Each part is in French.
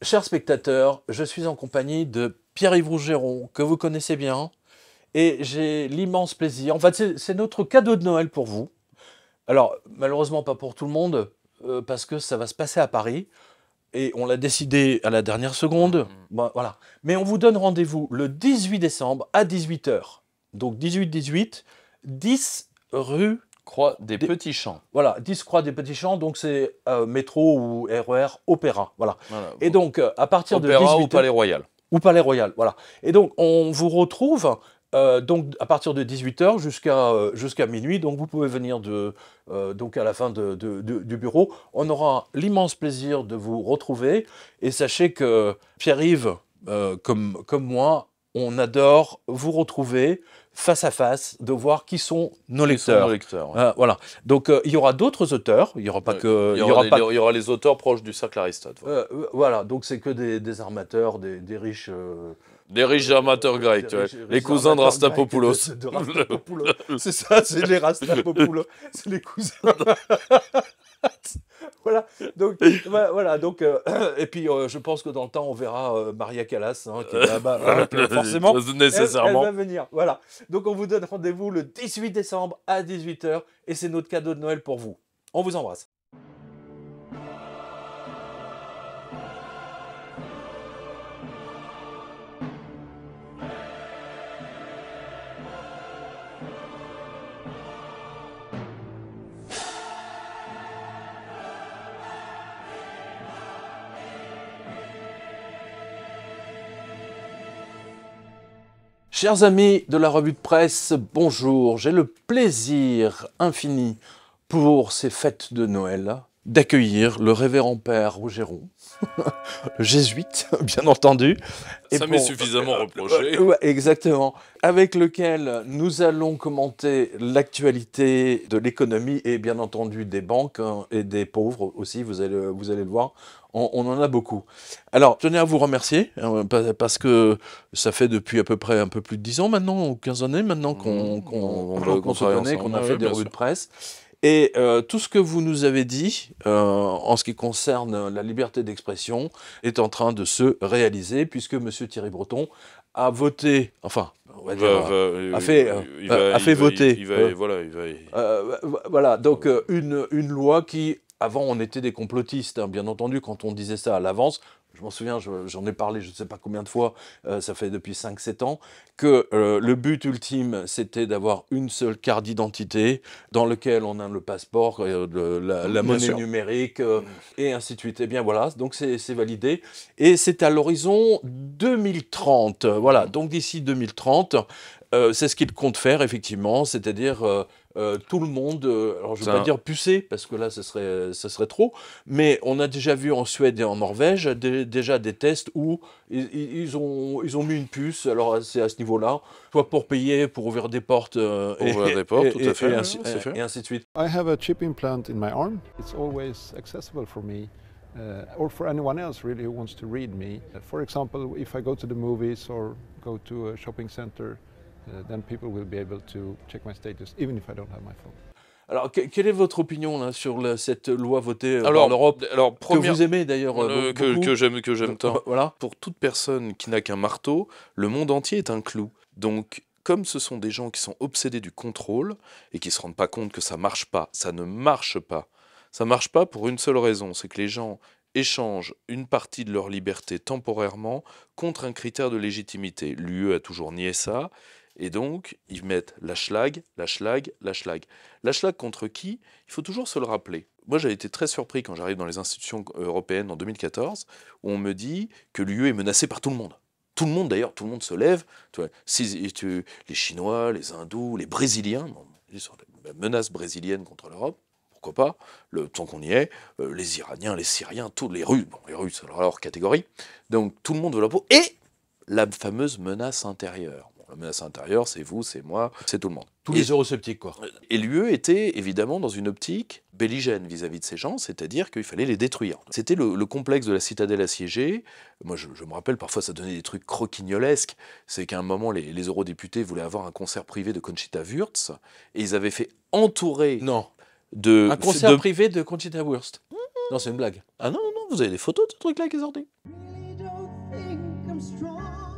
Chers spectateurs, je suis en compagnie de Pierre-Yves Rougeron, que vous connaissez bien, et j'ai l'immense plaisir, en fait c'est notre cadeau de Noël pour vous. Alors malheureusement pas pour tout le monde, parce que ça va se passer à Paris, et on l'a décidé à la dernière seconde, bon, voilà. Mais on vous donne rendez-vous le 18 décembre à 18 h. Donc 18-18, 10 rue... Croix des Petits Champs. Voilà, 10 Croix des Petits Champs, donc c'est métro ou RER Opéra, voilà. Voilà. Et donc à partir de Opéra 18 ou Palais Royal. Ou Palais Royal, voilà. Et donc, on vous retrouve donc à partir de 18 h jusqu'à minuit. Donc, vous pouvez venir donc à la fin du bureau. On aura l'immense plaisir de vous retrouver. Et sachez que Pierre-Yves, comme moi, on adore vous retrouver face à face, de voir qui sont nos lecteurs. Ouais. Voilà. Donc, il y aura d'autres auteurs. Il n'y aura pas que... Il y aura les auteurs proches du cercle Aristote. Voilà, voilà. Donc, c'est que des armateurs, des riches... des riches amateurs grecs, les cousins de Rastapopoulos. De Rastapopoulos. C'est ça, c'est les Rastapopoulos. C'est les cousins. Voilà, donc, et puis je pense que dans le temps on verra Maria Callas qui est là-bas, hein, forcément, nécessairement. elle va venir. Voilà, donc on vous donne rendez-vous le 18 décembre à 18 h et c'est notre cadeau de Noël pour vous. On vous embrasse. Chers amis de la revue de presse, bonjour. J'ai le plaisir infini pour ces fêtes de Noël d'accueillir le révérend père Rougeron, le jésuite, bien entendu. Ça m'est suffisamment reproché. Ouais, exactement. Avec lequel nous allons commenter l'actualité de l'économie et bien entendu des banques et des pauvres aussi, vous allez le voir. On en a beaucoup. Alors, je tenais à vous remercier, parce que ça fait depuis à peu près un peu plus de 10 ans maintenant, ou 15 années maintenant qu'on se connaît, qu'on a fait des revues de presse. Et tout ce que vous nous avez dit en ce qui concerne la liberté d'expression est en train de se réaliser, puisque M. Thierry Breton a voté, enfin, on va dire, a fait voter. Voilà, donc une loi qui... Avant, on était des complotistes, hein, bien entendu, quand on disait ça à l'avance. Je m'en souviens, j'en ai parlé je ne sais pas combien de fois, ça fait depuis 5-7 ans, que le but ultime, c'était d'avoir une seule carte d'identité dans laquelle on a le passeport, la monnaie numérique, et ainsi de suite. Et bien voilà, donc c'est validé. Et c'est à l'horizon 2030. Voilà, donc d'ici 2030, c'est ce qu'il compte faire, effectivement, c'est-à-dire... tout le monde, alors je ne veux pas dire pucé, parce que là, ce serait trop, mais on a déjà vu en Suède et en Norvège déjà des tests où ils ont mis une puce, alors c'est à ce niveau-là, soit pour payer, pour ouvrir des portes, tout à fait, et ainsi de suite. I have a chip implant in my arm. It's always accessible for me. Or for anyone else really who wants to read me. For example, if I go to the movies or go to a shopping center, then people will be able to check my status even if I don't have my phone. Alors, quelle est votre opinion là, sur cette loi votée par l'Europe, que vous aimez d'ailleurs que j'aime tant. Voilà. Pour toute personne qui n'a qu'un marteau, le monde entier est un clou. Donc, comme ce sont des gens qui sont obsédés du contrôle et qui ne se rendent pas compte que ça marche pas, ça ne marche pas. Ça marche pas pour une seule raison, c'est que les gens échangent une partie de leur liberté temporairement contre un critère de légitimité. L'UE a toujours nié ça. Et donc, ils mettent la schlag. La schlag contre qui? Il faut toujours se le rappeler. Moi, j'ai été très surpris quand j'arrive dans les institutions européennes en 2014, où on me dit que l'UE est menacée par tout le monde. Tout le monde, d'ailleurs, tout le monde se lève. Tu vois, les Chinois, les Hindous, les Brésiliens, sur la menace brésilienne contre l'Europe, pourquoi pas, le temps qu'on y est, les Iraniens, les Syriens, tous les Russes, bon, les Russes, alors leur catégorie. Donc, tout le monde veut la peau. Et la fameuse menace intérieure. La menace intérieure, c'est vous, c'est moi, c'est tout le monde. Tous les eurosceptiques, quoi. Et l'UE était évidemment dans une optique belligène vis-à-vis de ces gens, c'est-à-dire qu'il fallait les détruire. C'était le complexe de la citadelle assiégée. Moi, je me rappelle, parfois, ça donnait des trucs croquignolesques. C'est qu'à un moment, les eurodéputés voulaient avoir un concert privé de Conchita Wurst, et ils avaient fait entourer... Non. Un concert privé de Conchita Wurst. Non, c'est une blague. Ah non, non, non, vous avez des photos de ce truc-là qui est sorti.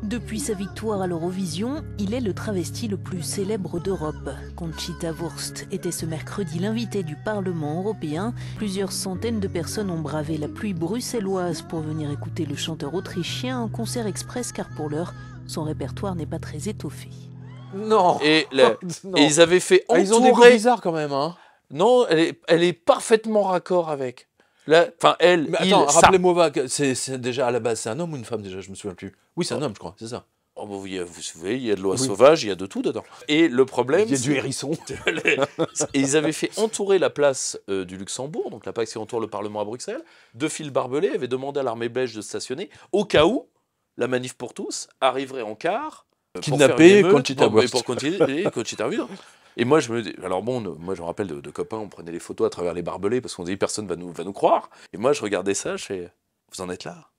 Depuis sa victoire à l'Eurovision, il est le travesti le plus célèbre d'Europe. Conchita Wurst était ce mercredi l'invité du Parlement européen. Plusieurs centaines de personnes ont bravé la pluie bruxelloise pour venir écouter le chanteur autrichien en concert express car pour l'heure, son répertoire n'est pas très étoffé. Non. Et, Non. et ils avaient fait entourer... Ils ont des goûts bizarres quand même, hein. Non, elle est parfaitement raccord avec. Enfin, elle, Mais il, attends, ça. rappelez-moi, c'est déjà à la base, c'est un homme ou une femme déjà, je me souviens plus. Oui, c'est un homme, je crois, c'est ça. Oh, bah, vous savez, il y a de l'oie Oui. sauvage, il y a de tout dedans. Et le problème, Il y a du hérisson. et ils avaient fait entourer la place du Luxembourg, donc la place qui entoure le Parlement à Bruxelles, de fils barbelés, avaient demandé à l'armée belge de stationner, au cas où la manif pour tous arriverait en quart. Kidnapper Conchita Wurst. Pour continuer Conchita Wurst. Et moi, je me dis, alors bon, moi je me rappelle de copains, on prenait les photos à travers les barbelés parce qu'on disait personne va nous croire. Et moi, je regardais ça, je fais, vous en êtes là.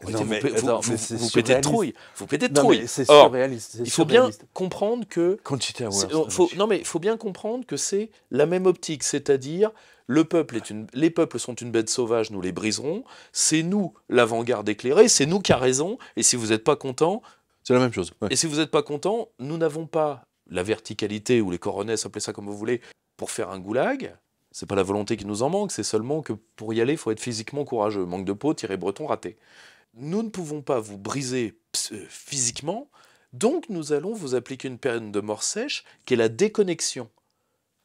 Non, mais attends, mais c'est vous pétez de surréaliste. trouille. Vous pétez de Non, trouille. mais c'est Or, surréaliste. il faut bien comprendre que Conchita c'est- Wurst. non mais il faut bien comprendre que c'est la même optique, c'est-à-dire les peuples sont une bête sauvage, nous les briserons. C'est nous l'avant-garde éclairée, c'est nous qui a raison. Et si vous n'êtes pas content, C'est la même chose. Ouais. et si vous n'êtes pas content, nous n'avons pas la verticalité ou les coronesses, appelez ça comme vous voulez, pour faire un goulag. C'est pas la volonté qui nous en manque, c'est seulement que pour y aller, il faut être physiquement courageux. Manque de peau, tiré breton, raté. Nous ne pouvons pas vous briser physiquement, donc nous allons vous appliquer une peine de mort sèche qui est la déconnexion.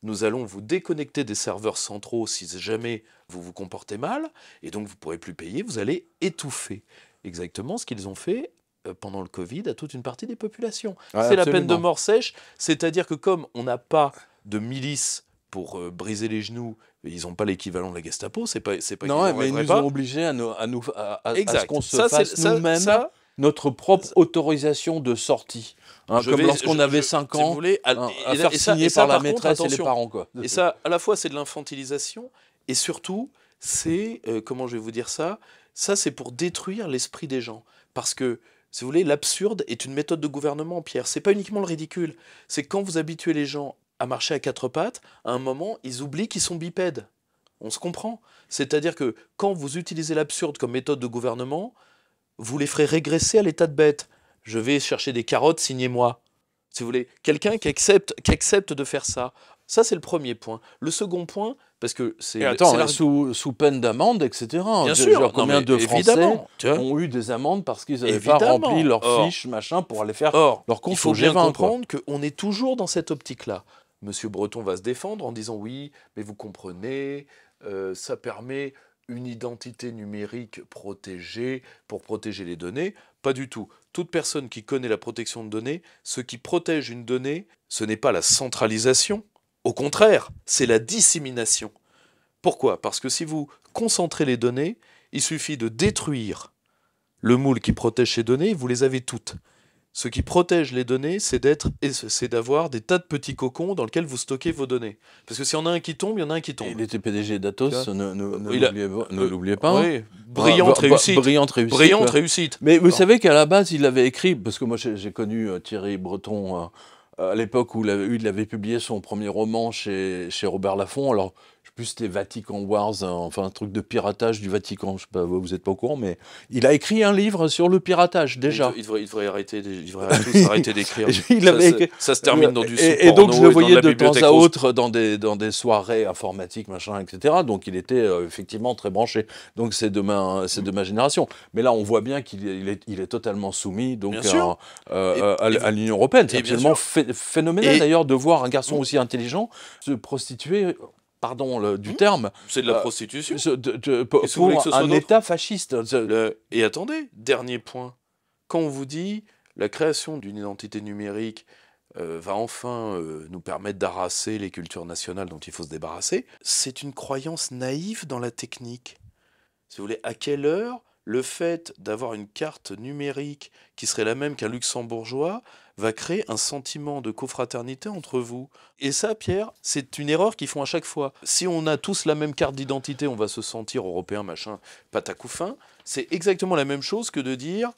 Nous allons vous déconnecter des serveurs centraux si jamais vous vous comportez mal, et donc vous ne pourrez plus payer, vous allez étouffer. Exactement ce qu'ils ont fait pendant le Covid à toute une partie des populations. Ouais, c'est la peine de absolument. mort sèche, c'est-à-dire que comme on n'a pas de milice pour briser les genoux, ils n'ont pas l'équivalent de la Gestapo, c'est pas Non, qu'ils ouais, en mais ils rêveraient nous pas. ont obligés à ce Exact. qu'on se Ça, fasse c'est- ça- nous-mêmes ça, notre propre autorisation de sortie. Hein, je comme vais- lorsqu'on je- avait je- 5 si vous ans, voulez, à et faire ça- signer et ça, par la par contre, maîtresse et les attention. parents. Quoi. Et ça, à la fois, c'est de l'infantilisation, et surtout, c'est, comment je vais vous dire ça, c'est pour détruire l'esprit des gens. Parce que, si vous voulez, l'absurde est une méthode de gouvernement, Pierre. C'est pas uniquement le ridicule. C'est quand vous habituez les gens à marcher à quatre pattes, à un moment, ils oublient qu'ils sont bipèdes. On se comprend. C'est-à-dire que quand vous utilisez l'absurde comme méthode de gouvernement, vous les ferez régresser à l'état de bête. Je vais chercher des carottes, signez-moi. Si vous voulez, quelqu'un qui accepte de faire ça. Ça, c'est le premier point. Le second point, parce que c'est... Et attends, c'est la- sous peine d'amende, etc. Bien Je- sûr. genre, Non, combien mais de Français évidemment, tu vois. ont eu des amendes parce qu'ils n'avaient pas Évidemment. rempli leur Or- fiche, machin, pour aller faire Or, leur il compte faut au bien G20, quoi. comprendre qu'on est toujours dans cette optique-là. Monsieur Breton va se défendre en disant oui, mais vous comprenez, ça permet une identité numérique protégée pour protéger les données. Pas du tout. Toute personne qui connaît la protection de données, ce qui protège une donnée, ce n'est pas la centralisation. Au contraire, c'est la dissémination. Pourquoi ? Parce que si vous concentrez les données, il suffit de détruire le moule qui protège ces données, vous les avez toutes. Ce qui protège les données, c'est d'avoir des tas de petits cocons dans lesquels vous stockez vos données. Parce que s'il y en a un qui tombe, il y en a un qui tombe. Il était PDG d'Atos, Tu vois. ne l'oubliez pas. Oui, brillante réussite. Brillante réussite. Brillante ouais. réussite. Mais vous Alors, savez qu'à la base, il avait écrit, parce que moi j'ai connu Thierry Breton à l'époque où il avait publié son premier roman chez Robert Laffont. Alors, je sais plus, c'était Vatican Wars, enfin un truc de piratage du Vatican. Je sais pas, vous n'êtes pas au courant, mais il a écrit un livre sur le piratage déjà. il devrait arrêter, ils devraient tous arrêter d'écrire. Il avait- Ça se termine dans du Et donc je le voyais de temps bibliothèque à rose. autre dans des soirées informatiques, machin, etc. Donc il était effectivement très branché. Donc c'est de ma génération. Mais là on voit bien qu'il est totalement soumis donc Bien sûr. à l'Union européenne. C'est et bien absolument sûr. phénoménal Et- d'ailleurs de voir un garçon aussi intelligent se prostituer, pardon du terme, C'est de la prostitution. pour Et si vous voulez que ce soit un d'autre État fasciste. Et attendez, dernier point. Quand on vous dit la création d'une identité numérique va enfin nous permettre d'arraser les cultures nationales dont il faut se débarrasser, c'est une croyance naïve dans la technique. Si vous voulez, à quelle heure le fait d'avoir une carte numérique qui serait la même qu'un luxembourgeois va créer un sentiment de cofraternité entre vous. Et ça, Pierre, c'est une erreur qu'ils font à chaque fois. Si on a tous la même carte d'identité, on va se sentir européen, machin, patacouffin. C'est exactement la même chose que de dire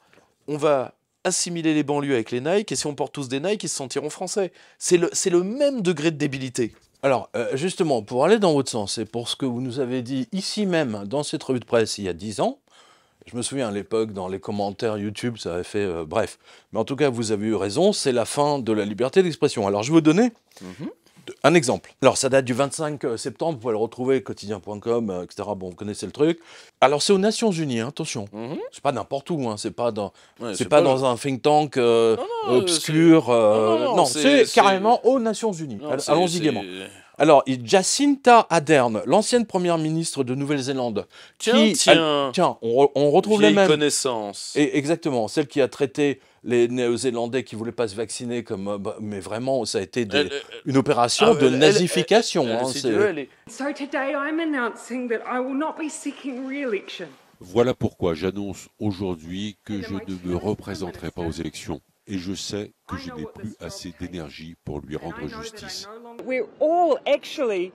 on va assimiler les banlieues avec les Nike, et si on porte tous des Nike, ils se sentiront français. C'est le même degré de débilité. Alors, justement, pour aller dans votre sens et pour ce que vous nous avez dit ici même, dans cette revue de presse, il y a 10 ans, je me souviens à l'époque, dans les commentaires YouTube, ça avait fait... bref. Mais en tout cas, vous avez eu raison, c'est la fin de la liberté d'expression. Alors, je vais vous donner un exemple. Alors, ça date du 25 septembre, vous pouvez le retrouver, quotidien.com, etc. Bon, vous connaissez le truc. Alors, c'est aux Nations Unies, hein, attention. C'est pas n'importe où, hein, c'est pas dans... Ouais, c'est pas dans un think tank obscur. Non, c'est carrément aux Nations Unies. Allons-y gaiement. Alors, Jacinda Ardern, l'ancienne première ministre de Nouvelle-Zélande, Tiens, on retrouve les mêmes. connaissances. Et exactement, celle qui a traité les Néo-Zélandais qui ne voulaient pas se vacciner comme... mais vraiment, ça a été une opération de nazification. So today I'm announcing that I will not be seeking re-election. Voilà pourquoi j'annonce aujourd'hui que je ne me représenterai pas aux élections. Et je sais que je n'ai plus assez d'énergie pour lui rendre justice. We're all actually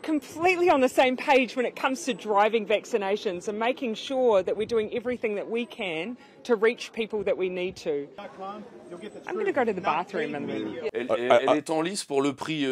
completely on the same page when it comes to driving vaccinations and making sure that we're doing everything that we can to reach people that we need to. I'm going to go to the bathroom and then... Elle est en lice pour le prix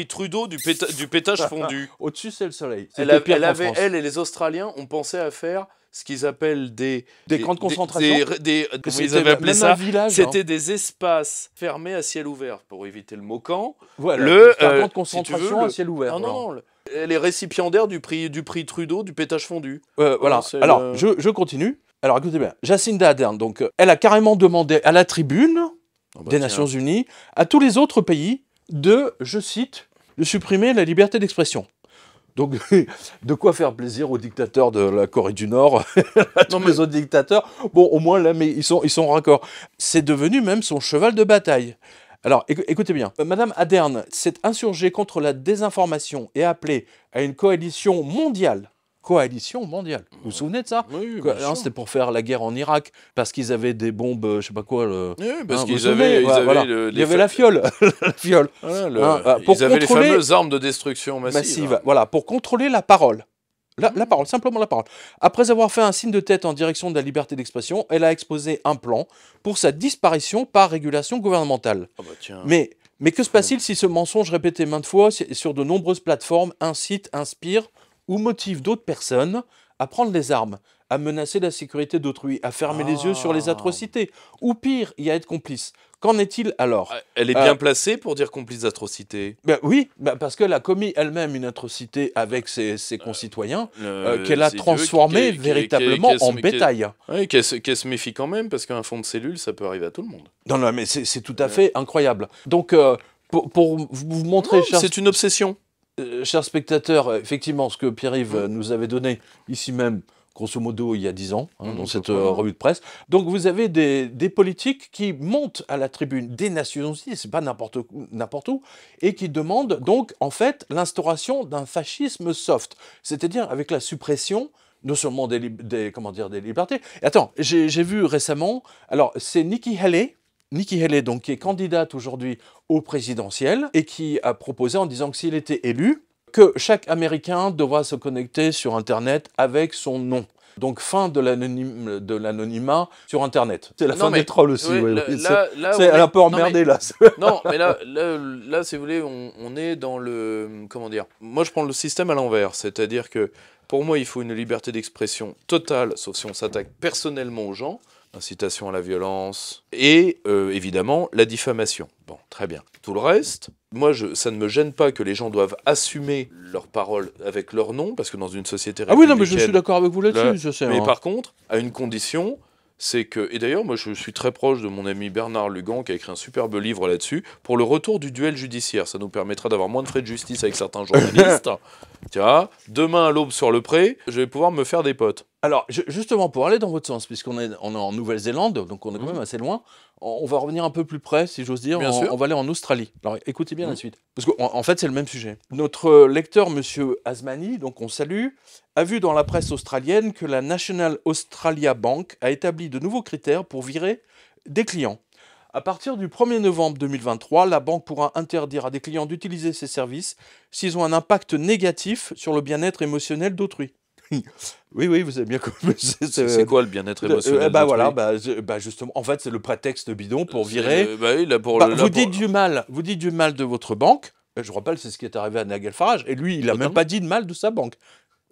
Trudeau, du pétage fondu. Au-dessus, c'est le soleil. Elle et les Australiens ont pensé à faire ce qu'ils appellent des camps de concentration. Comment ils avaient appelé ça? C'était des espaces fermés à ciel ouvert, pour éviter le mot camp. Voilà, un camp de concentration à ciel ouvert. Non, les récipiendaires du prix Trudeau, du pétage fondu. Voilà. Alors, je continue. Alors, écoutez bien. Jacinda Ardern, donc, elle a carrément demandé à la tribune des Nations Unies, à tous les autres pays, je cite, de supprimer la liberté d'expression. Donc, de quoi faire plaisir aux dictateurs de la Corée du Nord, à tous les autres dictateurs. Bon, au moins, là, mais ils sont raccords. C'est devenu même son cheval de bataille. Alors, écoutez bien. Madame Ardern s'est insurgée contre la désinformation et a appelé à une coalition mondiale. Coalition mondiale. Vous vous souvenez de ça? Oui, c'était pour faire la guerre en Irak, parce qu'ils avaient des bombes, je sais pas quoi. Oui, parce qu'ils avaient... Il y avait la fiole. La fiole. Voilà, ils avaient les fameuses armes de destruction massive. Voilà, pour contrôler la parole. La parole, simplement la parole. Après avoir fait un signe de tête en direction de la liberté d'expression, elle a exposé un plan pour sa disparition par régulation gouvernementale. Oh bah tiens. Mais que se passe-t-il si ce mensonge répété maintes fois sur de nombreuses plateformes incite, inspire ou motive d'autres personnes à prendre les armes, à menacer la sécurité d'autrui, à fermer les yeux sur les atrocités, ou pire, y à être complice? Qu'en est-il alors? Elle est bien placée pour dire complice d'atrocité. Oui, parce qu'elle a commis elle-même une atrocité avec ses concitoyens, qu'elle a transformé véritablement en bétail. Oui, qu'elle se méfie quand même, parce qu'un fond de cellule, ça peut arriver à tout le monde. Non, mais c'est tout à fait incroyable. Donc, pour vous montrer... C'est une obsession. Chers spectateurs, effectivement, ce que Pierre-Yves nous avait donné ici même, grosso modo, il y a 10 ans, dans cette revue de presse. Donc, vous avez des politiques qui montent à la tribune des Nations Unies, c'est pas n'importe où, et qui demandent donc, en fait, l'instauration d'un fascisme soft, c'est-à-dire avec la suppression non seulement des libertés. Et attends, j'ai vu récemment, alors, c'est Nikki Haley, donc, qui est candidate aujourd'hui au présidentiel et qui a proposé en disant que s'il était élu, que chaque Américain devra se connecter sur Internet avec son nom. Donc, fin de l'anonymat sur Internet. C'est la fin des trolls aussi. Elle est un peu emmerdée, là. Non, mais là, si vous voulez, on est dans le... Comment dire? Moi, je prends le système à l'envers. C'est-à-dire que, pour moi, il faut une liberté d'expression totale, sauf si on s'attaque personnellement aux gens. Incitation à la violence, et évidemment la diffamation. Bon, très bien. Tout le reste, moi, ça ne me gêne pas que les gens doivent assumer leurs paroles avec leur nom, parce que dans une société républicaine... Ah oui, non, mais je suis d'accord avec vous là-dessus, je sais. Mais par contre, à une condition, c'est que... Et d'ailleurs, moi, je suis très proche de mon ami Bernard Lugan, qui a écrit un superbe livre là-dessus, pour le retour du duel judiciaire. Ça nous permettra d'avoir moins de frais de justice avec certains journalistes. Tiens, demain à l'aube sur le pré, je vais pouvoir me faire des potes. Alors, justement, pour aller dans votre sens, puisqu'on est en Nouvelle-Zélande, donc on est quand même assez loin, on va revenir un peu plus près, si j'ose dire, on va aller en Australie. Alors, écoutez bien la suite, parce qu'en fait, c'est le même sujet. Notre lecteur, monsieur Asmani, donc on salue, a vu dans la presse australienne que la National Australia Bank a établi de nouveaux critères pour virer des clients. À partir du 1er novembre 2023, la banque pourra interdire à des clients d'utiliser ses services s'ils ont un impact négatif sur le bien-être émotionnel d'autrui. Oui, vous avez bien compris. C'est quoi le bien-être émotionnel d'autrui? Justement, en fait, c'est le prétexte bidon pour virer. Vous dites du mal de votre banque, Je vous rappelle, c'est ce qui est arrivé à Nigel Farage. Et lui, il n'a même pas dit de mal de sa banque.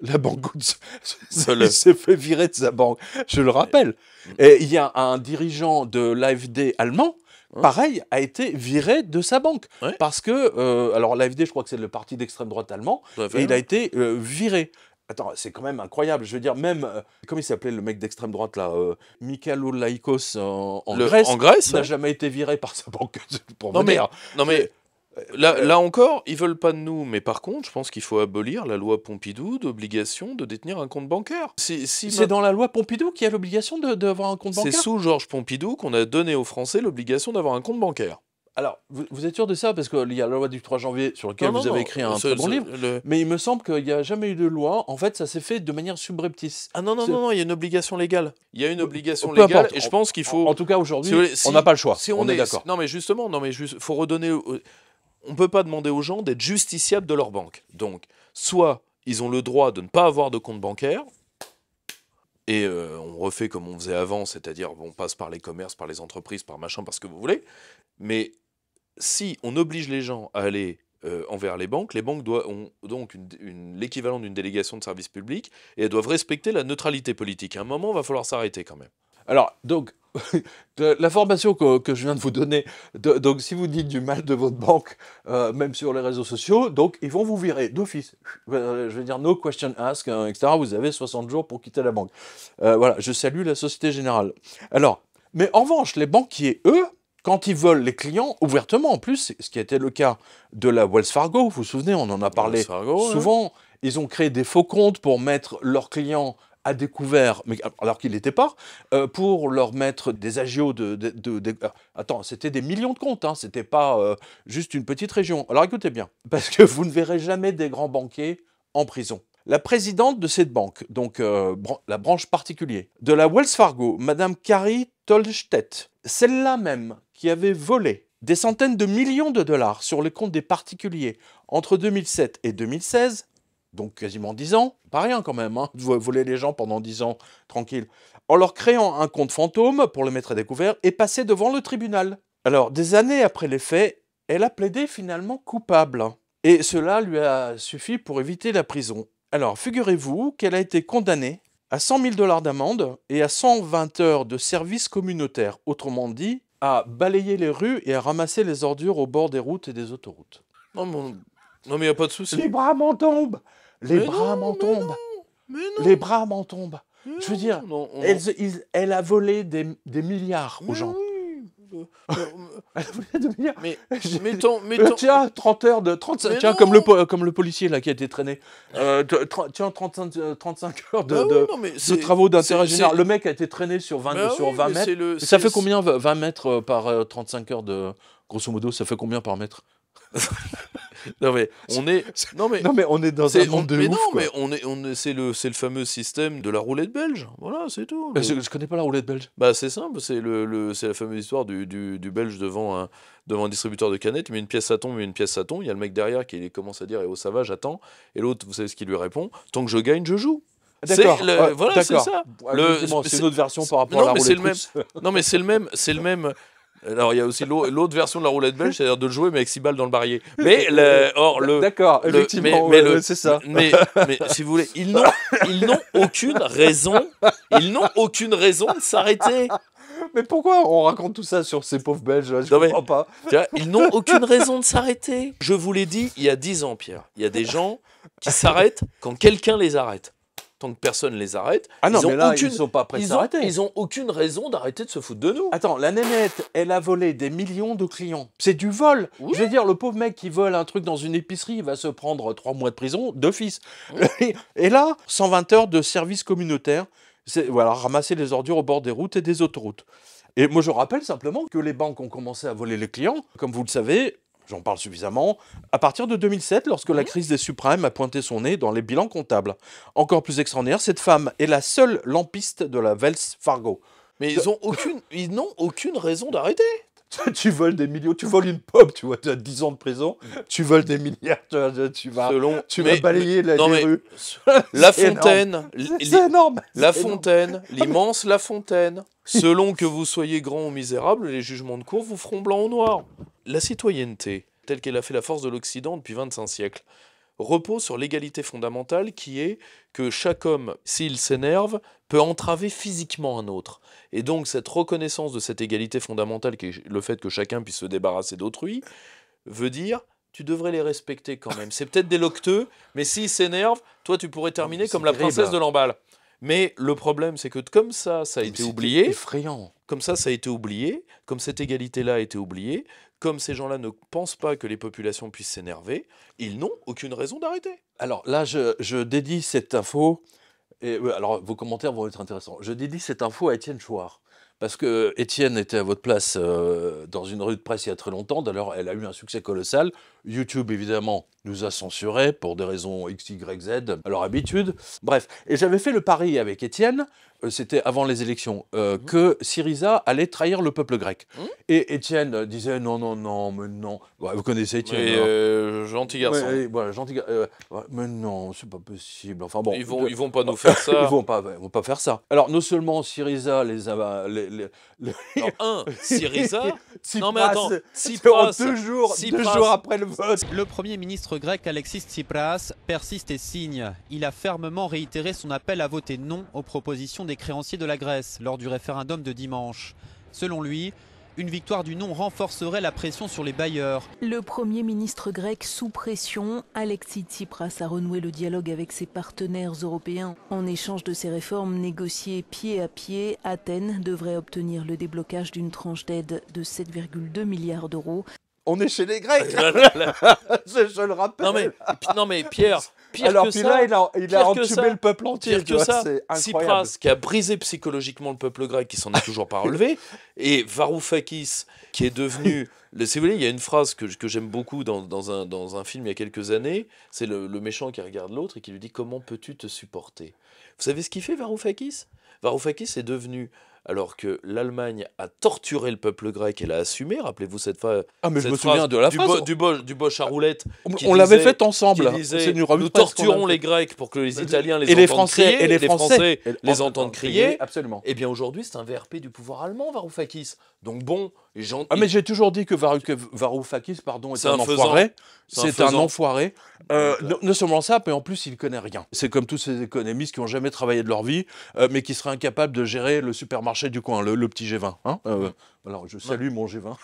La banque il s'est fait virer de sa banque, je le rappelle. Et il y a un dirigeant de l'AfD allemand, pareil, a été viré de sa banque. Parce que, alors l'AfD, je crois que c'est le parti d'extrême droite allemand, et il a été viré. Attends, c'est quand même incroyable. Je veux dire, même, comment il s'appelait le mec d'extrême droite là, Michailolaikos en Grèce, n'a jamais été viré par sa banque. Non mais là encore, ils veulent pas de nous, mais par contre, je pense qu'il faut abolir la loi Pompidou d'obligation de détenir un compte bancaire. C'est dans la loi Pompidou qu'il y a l'obligation d'avoir un compte bancaire. C'est sous Georges Pompidou qu'on a donné aux Français l'obligation d'avoir un compte bancaire. Alors, vous êtes sûr de ça? Parce qu'il y a la loi du 3 janvier sur laquelle vous avez écrit un très bon livre, mais il me semble qu'il n'y a jamais eu de loi. En fait, ça s'est fait de manière subreptice. Ah non, il y a une obligation légale. Il y a une obligation légale, et je pense qu'il faut... En tout cas, aujourd'hui, on n'a pas le choix, on est d'accord. Non, mais justement, faut redonner... On ne peut pas demander aux gens d'être justiciables de leur banque. Donc, soit ils ont le droit de ne pas avoir de compte bancaire, et on refait comme on faisait avant, c'est-à-dire on passe par les commerces, par les entreprises, par machin, par ce que vous voulez. Mais si on oblige les gens à aller envers les banques ont donc l'équivalent d'une délégation de service public, et elles doivent respecter la neutralité politique. À un moment, il va falloir s'arrêter quand même. Alors, donc, l'information que je viens de vous donner, donc si vous dites du mal de votre banque, même sur les réseaux sociaux, donc ils vont vous virer d'office. Je veux dire, no question asked, etc. Vous avez 60 jours pour quitter la banque. Voilà, je salue la Société Générale. Alors, mais en revanche, les banquiers, eux, quand ils volent les clients, ouvertement en plus, ce qui a été le cas de la Wells Fargo, vous vous souvenez, on en a parlé souvent, ils ont créé des faux comptes pour mettre leurs clients à découvert, mais alors qu'il n'était pas, pour leur mettre des agios attends, c'était des millions de comptes, hein, c'était pas juste une petite région. Alors écoutez bien, parce que vous ne verrez jamais des grands banquiers en prison. La présidente de cette banque, donc la branche particulier, de la Wells Fargo, Madame Carrie Tolstedt, celle-là même qui avait volé des centaines de millions de dollars sur les comptes des particuliers entre 2007 et 2016, donc quasiment 10 ans, pas rien quand même, hein, voler les gens pendant 10 ans, tranquille, en leur créant un compte fantôme pour le mettre à découvert et passer devant le tribunal. Alors, des années après les faits, elle a plaidé finalement coupable. Et cela lui a suffi pour éviter la prison. Alors, figurez-vous qu'elle a été condamnée à 100 000 $ d'amende et à 120 heures de service communautaire, autrement dit, à balayer les rues et à ramasser les ordures au bord des routes et des autoroutes. Non, mais il n'y a pas de souci. Les bras m'en tombent. Les bras m'en tombent. Les bras m'en tombent. Je veux dire, elle a volé des milliards aux gens. Elle a volé des milliards. Tiens, 30 heures de... 35, tiens, comme le policier là qui a été traîné. Tiens, 35 heures de travaux d'intérêt général. Le mec a été traîné sur 20 mètres. Ça fait combien 20 mètres par 35 heures de... Grosso modo, ça fait combien par mètre? Non mais on est dans un monde de ouf. C'est le fameux système de la roulette belge. Voilà, c'est tout. Je connais pas la roulette belge. Bah c'est simple, c'est la fameuse histoire du belge devant un distributeur de canettes. Il met une pièce à thon, il y a le mec derrière qui commence à dire "Oh ça va, j'attends." Et l'autre, vous savez ce qu'il lui répond? "Tant que je gagne, je joue." D'accord. Voilà, c'est ça. C'est une autre version par rapport à la roulette russe. Non mais c'est le même. Alors il y a aussi l'autre version de la roulette belge, c'est-à-dire de le jouer mais avec 6 balles dans le barillet. Mais d'accord, effectivement, c'est ça. Mais si vous voulez, ils n'ont aucune raison. Ils n'ont aucune raison de s'arrêter. Mais pourquoi on raconte tout ça sur ces pauvres Belges? Je comprends pas. Ils n'ont aucune raison de s'arrêter. Je vous l'ai dit il y a 10 ans, Pierre. Il y a des gens qui s'arrêtent quand quelqu'un les arrête. Tant que personne les arrête, ils sont pas prêts de s'arrêter. Ils ont aucune raison d'arrêter de se foutre de nous. Attends, la nénette, elle a volé des millions de clients. C'est du vol. Oui. Je veux dire, le pauvre mec qui vole un truc dans une épicerie, il va se prendre 3 mois de prison d'office. Oui. Et là, 120 heures de service communautaire, voilà, ramasser les ordures au bord des routes et des autoroutes. Et moi, je rappelle simplement que les banques ont commencé à voler les clients, comme vous le savez. J'en parle suffisamment, à partir de 2007, lorsque la crise des subprimes a pointé son nez dans les bilans comptables. Encore plus extraordinaire, cette femme est la seule lampiste de la Wells Fargo. Mais ils n'ont aucune raison d'arrêter. Tu voles des millions, tu voles une pomme, tu vois, tu as 10 ans de prison, tu voles des milliards, tu vas balayer les rues. La Fontaine, c'est énorme. La Fontaine, l'immense La Fontaine. Selon que vous soyez grand ou misérable, les jugements de cour vous feront blanc ou noir. La citoyenneté, telle qu'elle a fait la force de l'Occident depuis 25 siècles, repose sur l'égalité fondamentale qui est que chaque homme, s'il s'énerve, peut entraver physiquement un autre. Et donc cette reconnaissance de cette égalité fondamentale, qui est le fait que chacun puisse se débarrasser d'autrui, veut dire tu devrais les respecter quand même. C'est peut-être des locteux, mais s'ils s'énervent, toi tu pourrais terminer comme la princesse de Lamballe. Mais le problème, c'est que comme ça a été oublié, effrayant. Comme ça a été oublié, comme cette égalité-là a été oubliée, comme ces gens-là ne pensent pas que les populations puissent s'énerver, ils n'ont aucune raison d'arrêter. Alors là, je dédie cette info, et alors vos commentaires vont être intéressants. Je dédie cette info à Étienne Chouard, parce que Étienne était à votre place dans une revue de presse il y a très longtemps. D'ailleurs, elle a eu un succès colossal. YouTube, évidemment, nous a censuré pour des raisons X, Y, Z, à leur habitude. Bref, et j'avais fait le pari avec Étienne, c'était avant les élections, que Syriza allait trahir le peuple grec. Et Étienne disait non, non, non, mais non. Ouais, vous connaissez Étienne. Gentil garçon. Ouais, voilà, gentil mais non, c'est pas possible. Enfin bon, ils vont pas nous faire ça. Ils vont pas faire ça. Alors non seulement Syriza Syriza. Non mais attends, Tsipras, deux jours après le vote. Le Premier ministre grec Alexis Tsipras persiste et signe. Il a fermement réitéré son appel à voter non aux propositions des créanciers de la Grèce lors du référendum de dimanche. Selon lui, une victoire du non renforcerait la pression sur les bailleurs. Le Premier ministre grec sous pression, Alexis Tsipras a renoué le dialogue avec ses partenaires européens. En échange de ces réformes négociées pied à pied, Athènes devrait obtenir le déblocage d'une tranche d'aide de 7,2 milliards d'euros. On est chez les Grecs. je le rappelle. Non mais Pierre, pire alors, que puis ça, là, il a entubé le peuple entier. Pire que ça, c'est incroyable. Tsipras qui a brisé psychologiquement le peuple grec, qui s'en est toujours pas relevé, et Varoufakis qui est devenu... Si vous voulez, il y a une phrase que j'aime beaucoup dans un film il y a quelques années, c'est le méchant qui regarde l'autre et qui lui dit « Comment peux-tu te supporter ?» Vous savez ce qu'il fait, Varoufakis? Varoufakis est devenu... Alors que l'Allemagne a torturé le peuple grec et l'a assumé, rappelez-vous cette phrase. Ah mais je me souviens de la phrase. Du Bosch à roulette. On l'avait fait ensemble. Nous torturons les Grecs pour que les Italiens les entendent crier, et les Français les entendent crier. Absolument. Et bien aujourd'hui, c'est un VRP du pouvoir allemand, Varoufakis. Donc bon, les gens... Ah mais j'ai toujours dit que Varoufakis, pardon, est un enfoiré. C'est un enfoiré. Non seulement ça, mais en plus, il connaît rien. C'est comme tous ces économistes qui n'ont jamais travaillé de leur vie, mais qui seraient incapables de gérer le supermarché du coin, le petit G20. Hein alors, je salue mon G20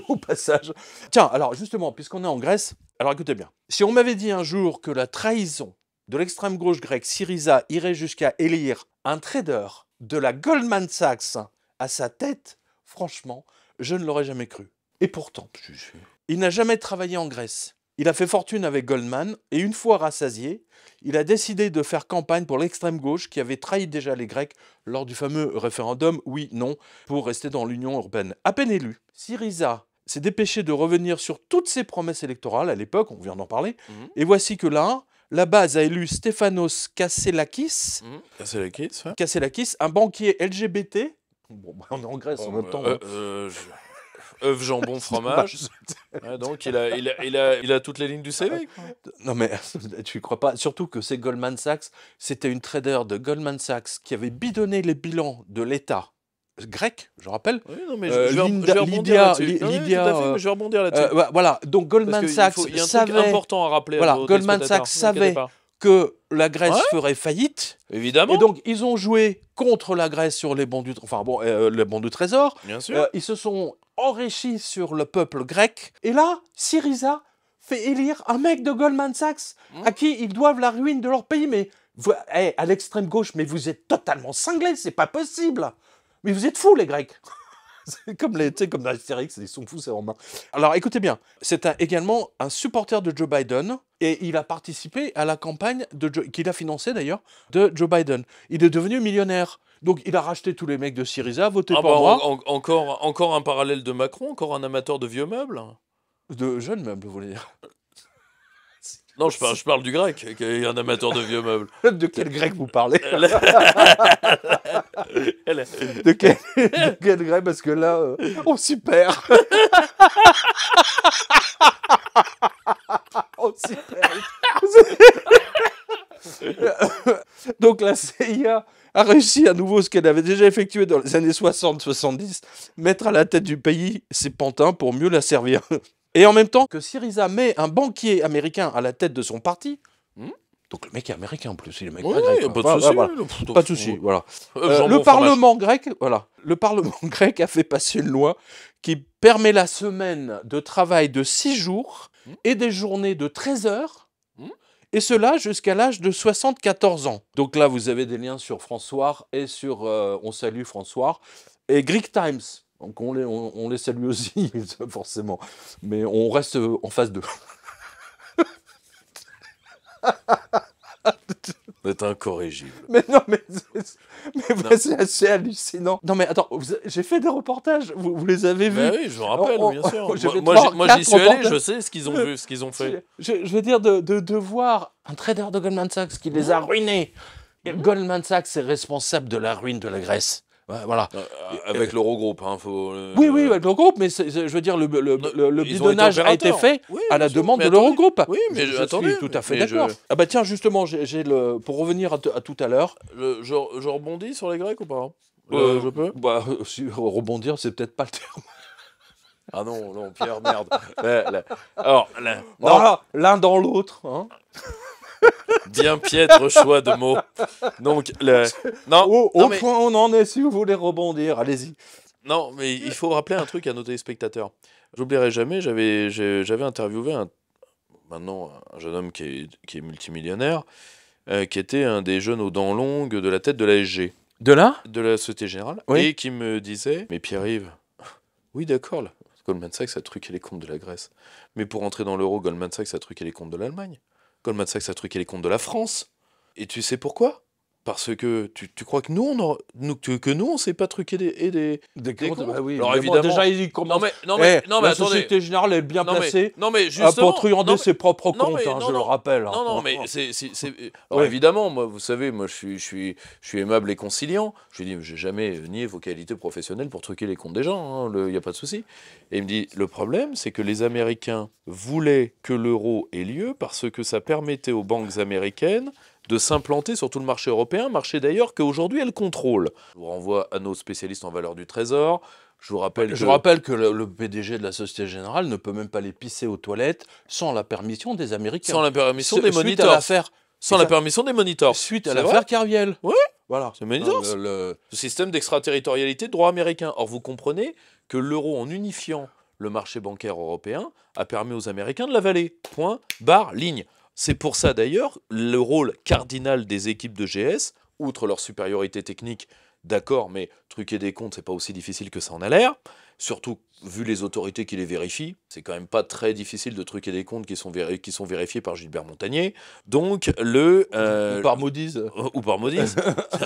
au passage. Tiens, alors justement, puisqu'on est en Grèce, alors écoutez bien. Si on m'avait dit un jour que la trahison de l'extrême gauche grecque Syriza irait jusqu'à élire un trader de la Goldman Sachs à sa tête, franchement, je ne l'aurais jamais cru. Et pourtant, il n'a jamais travaillé en Grèce. Il a fait fortune avec Goldman et une fois rassasié, il a décidé de faire campagne pour l'extrême gauche qui avait trahi déjà les Grecs lors du fameux référendum oui-non pour rester dans l'Union européenne. À peine élu, Syriza s'est dépêché de revenir sur toutes ses promesses électorales à l'époque, on vient d'en parler, et voici que là, la base a élu Stéphanos Kasselakis, Kasselakis, un banquier LGBT. Bon, on est en Grèce en même temps. œuf, jambon, fromage. Ouais, donc il a toutes les lignes du CV. Quoi. Non mais tu crois pas. Surtout que c'est Goldman Sachs. C'était une trader de Goldman Sachs qui avait bidonné les bilans de l'État grec, je rappelle. Oui, non, mais je vais rebondir là-dessus. Je vais rebondir là-dessus. Voilà. Donc Goldman Sachs il y a un savait. Truc important à rappeler. Voilà. Goldman Sachs savait que la Grèce ferait faillite. Évidemment. Et donc ils ont joué contre la Grèce sur les bons du, les bons du Trésor. Bien sûr. Ils se sont enrichis sur le peuple grec. Et là, Syriza fait élire un mec de Goldman Sachs à qui ils doivent la ruine de leur pays. Mais à l'extrême gauche, mais vous êtes totalement cinglés, c'est pas possible. Mais vous êtes fous, les Grecs. C'est comme dans Astérix, ils sont fous, c'est en main. Alors écoutez bien, c'est également un supporter de Joe Biden et il a participé à la campagne qu'il a financée d'ailleurs de Joe Biden. Il est devenu millionnaire. Donc il a racheté tous les mecs de Syriza, voté pour moi. Encore un parallèle de Macron, encore un amateur de vieux meubles. De jeunes meubles, vous voulez dire? Non, je parle du grec, qui est un amateur de vieux meubles. De quel grec vous parlez? De quel grec? Parce que là, on s'y perd. On s'y perd. Donc la CIA a réussi à nouveau ce qu'elle avait déjà effectué dans les années 60-70, mettre à la tête du pays ses pantins pour mieux la servir. Et en même temps que Syriza met un banquier américain à la tête de son parti, donc le mec est américain en plus, il est mec grec. Pas de souci. Pas de souci, voilà. Jambon Le Parlement grec, le Parlement grec a fait passer une loi qui permet la semaine de travail de 6 jours et des journées de 13 heures, et cela jusqu'à l'âge de 74 ans. Donc là, vous avez des liens sur François et sur on salue François et Greek Times. Donc on les salue aussi, forcément. Mais on reste en phase 2. C'est incorrigible. Mais non, mais c'est assez hallucinant. Non, mais attends, j'ai fait des reportages, vous les avez vus? Oui, je me rappelle, bien sûr. Moi, Moi j'y suis allé, je sais ce qu'ils ont vu, ce qu'ils ont fait. Je veux dire, de voir un trader de Goldman Sachs qui les a ruinés. Et Goldman Sachs est responsable de la ruine de la Grèce. Voilà. Avec l'Eurogroupe, hein, Oui, avec l'Eurogroupe, mais je veux dire, le bidonnage a été fait à la demande de l'Eurogroupe. Oui, mais je suis tout à fait d'accord. Ah bah tiens, justement, pour revenir à tout à l'heure. Je rebondis sur les Grecs ou pas? Je peux? Bah, rebondir, c'est peut-être pas le terme. Ah non, Pierre, merde. Alors, voilà, l'un dans l'autre. Hein. Bien piètre choix de mots. Donc, au point où on en est, si vous voulez rebondir, allez-y. Non, mais il faut rappeler un truc à nos téléspectateurs. J'oublierai jamais, j'avais interviewé maintenant un jeune homme qui est multimillionnaire, qui était un des jeunes aux dents longues de la tête de l'ASG. De là? De la Société Générale. Oui. Et qui me disait, mais Pierre-Yves, oui d'accord, là, Goldman Sachs a truqué les comptes de la Grèce. Mais pour entrer dans l'euro, Goldman Sachs a truqué les comptes de l'Allemagne. Goldman Sachs a truqué les comptes de la France. Et tu sais pourquoi? Parce que tu crois que nous, on sait pas truquer des comptes? Bah oui, alors évidemment. Déjà, il commence. Non mais la attendez. Société Générale est bien placée justement, pour truander ses propres comptes, je le rappelle. Non, mais alors évidemment, moi, vous savez, moi, je suis aimable et conciliant. Je lui dis, j'ai jamais nié vos qualités professionnelles pour truquer les comptes des gens. Il n'y a pas de souci. Et il me dit, le problème, c'est que les Américains voulaient que l'euro ait lieu parce que ça permettait aux banques américaines de s'implanter sur tout le marché européen, marché d'ailleurs qu'aujourd'hui elles contrôlent. Je vous renvoie à nos spécialistes en valeur du trésor. Je rappelle que le PDG de la Société Générale ne peut même pas les pisser aux toilettes sans la permission des Américains. Sans la permission des monitors. Sans la permission des monitors. Suite à l'affaire Kerviel. Oui. Voilà. C'est monitors. Le système d'extraterritorialité de droit américain. Or, vous comprenez que l'euro, en unifiant le marché bancaire européen, a permis aux Américains de l'avaler. Point, barre, ligne. C'est pour ça d'ailleurs le rôle cardinal des équipes de GS, outre leur supériorité technique, d'accord, mais truquer des comptes, c'est pas aussi difficile que ça en a l'air. Surtout vu les autorités qui les vérifient, c'est quand même pas très difficile de truquer des comptes qui sont vérifiés par Gilbert Montagnier. Donc ou par Moody's,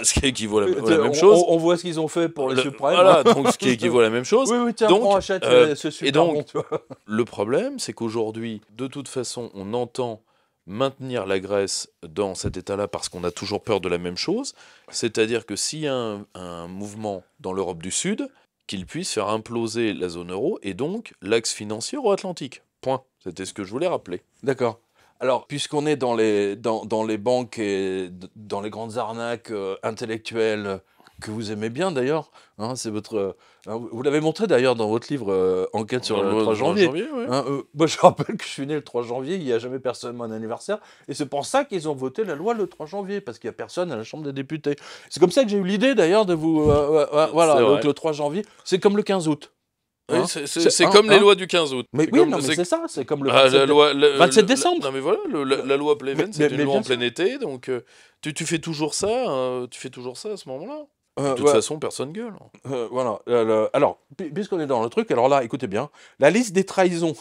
ce qui équivaut la même chose. On voit ce qu'ils ont fait pour les suprêmes. Voilà, donc ce qui équivaut à la même chose. Oui, tiens, donc, achète ce super. Et donc, le problème, c'est qu'aujourd'hui, de toute façon, on entend maintenir la Grèce dans cet état-là parce qu'on a toujours peur de la même chose, c'est-à-dire que s'il y a un mouvement dans l'Europe du Sud, qu'il puisse faire imploser la zone euro et donc l'axe financier euro-atlantique. Point. C'était ce que je voulais rappeler. D'accord. Alors, puisqu'on est dans les banques et dans les grandes arnaques intellectuelles que vous aimez bien d'ailleurs, hein, c'est votre, vous l'avez montré d'ailleurs dans votre livre Enquête sur le 3 janvier. Ouais. Moi, je rappelle que je suis né le 3 janvier, il n'y a jamais personne mon anniversaire, et c'est pour ça qu'ils ont voté la loi le 3 janvier, parce qu'il n'y a personne à la Chambre des députés. C'est comme ça que j'ai eu l'idée d'ailleurs de vous... voilà, donc le 3 janvier, c'est comme le 15 août. Oui, c'est comme les lois du 15 août. Mais oui, mais c'est ça, c'est comme le 27 décembre. Non mais voilà, la loi Pleven, c'est une loi en plein été, donc tu fais toujours ça, à ce moment-là. De toute façon, personne gueule. Voilà. Alors, puisqu'on est dans le truc, alors là, écoutez bien, la liste des trahisons.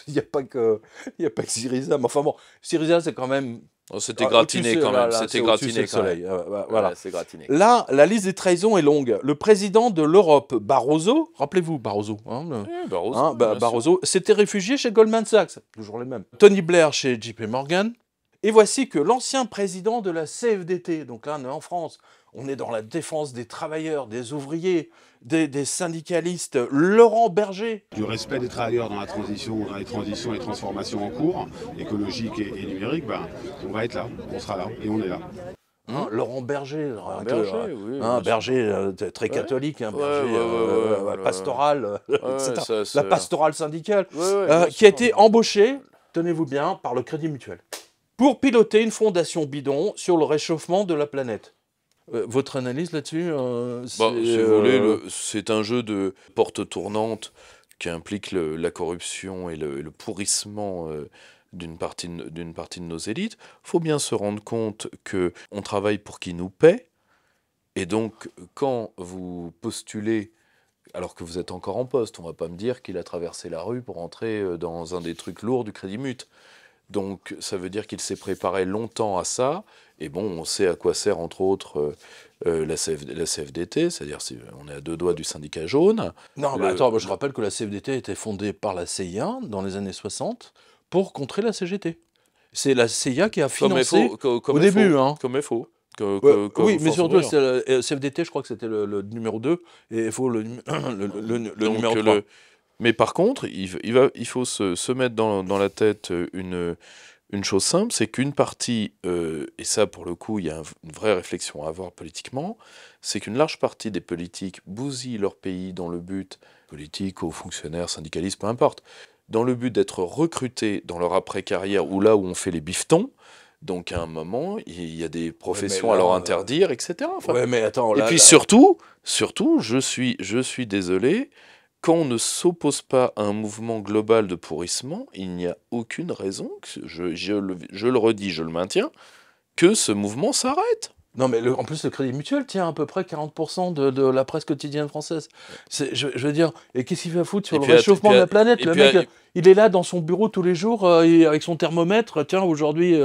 Il n'y a pas que Syriza, mais enfin bon, Syriza, c'est quand même... C'était gratiné quand même. C'était gratiné quand même. Voilà. C'est gratiné. Là, la liste des trahisons est longue. Le président de l'Europe, Barroso, rappelez-vous Barroso, Barroso, s'était réfugié chez Goldman Sachs, toujours les mêmes. Tony Blair chez JP Morgan. Et voici que l'ancien président de la CFDT, donc là, on est en France, on est dans la défense des travailleurs, des ouvriers, des syndicalistes, Laurent Berger. Du respect des travailleurs dans les transitions et transformations en cours, écologiques et numériques, on va être là, on sera là et on est là. Laurent Berger, oui, Berger très catholique, Berger pastoral, etc. ça, La pastorale syndicale, bien qui a sûr. été embauché, tenez-vous bien, par le Crédit Mutuel, pour piloter une fondation bidon sur le réchauffement de la planète. Votre analyse là-dessus Si vous voulez, c'est un jeu de porte tournante qui implique la corruption et le pourrissement d'une partie de nos élites. Il faut bien se rendre compte qu'on travaille pour qui nous paie. Et donc, quand vous postulez, alors que vous êtes encore en poste, on ne va pas me dire qu'il a traversé la rue pour entrer dans un des trucs lourds du Crédit Mut. Donc, ça veut dire qu'il s'est préparé longtemps à ça. Et bon, on sait à quoi sert, entre autres, la CFDT, c'est-à-dire on est à 2 doigts du syndicat jaune. Non, mais attends, je rappelle que la CFDT a été fondée par la CIA dans les années 60 pour contrer la CGT. C'est la CIA qui a financé au début. Comme FO. Oui, mais surtout, la CFDT, je crois que c'était le numéro 2, et FO le numéro 3. Mais par contre, il faut se mettre dans la tête une chose simple, c'est qu'une partie, et ça pour le coup, il y a une vraie réflexion à avoir politiquement, c'est qu'une large partie des politiques bousillent leur pays dans le but, politique, aux fonctionnaires, syndicalistes, peu importe, dans le but d'être recrutés dans leur après-carrière ou là où on fait les bifetons. Donc à un moment, il y a des professions à leur interdire, etc. Ouais, mais attends, et puis surtout, je suis désolé, quand on ne s'oppose pas à un mouvement global de pourrissement, il n'y a aucune raison, je le redis, je le maintiens, que ce mouvement s'arrête. Non, mais en plus, le Crédit Mutuel tient à peu près 40% de la presse quotidienne française. Je veux dire, et qu'est-ce qu'il va foutre sur le réchauffement de la planète? Le mec, il est là dans son bureau tous les jours avec son thermomètre. Tiens, aujourd'hui,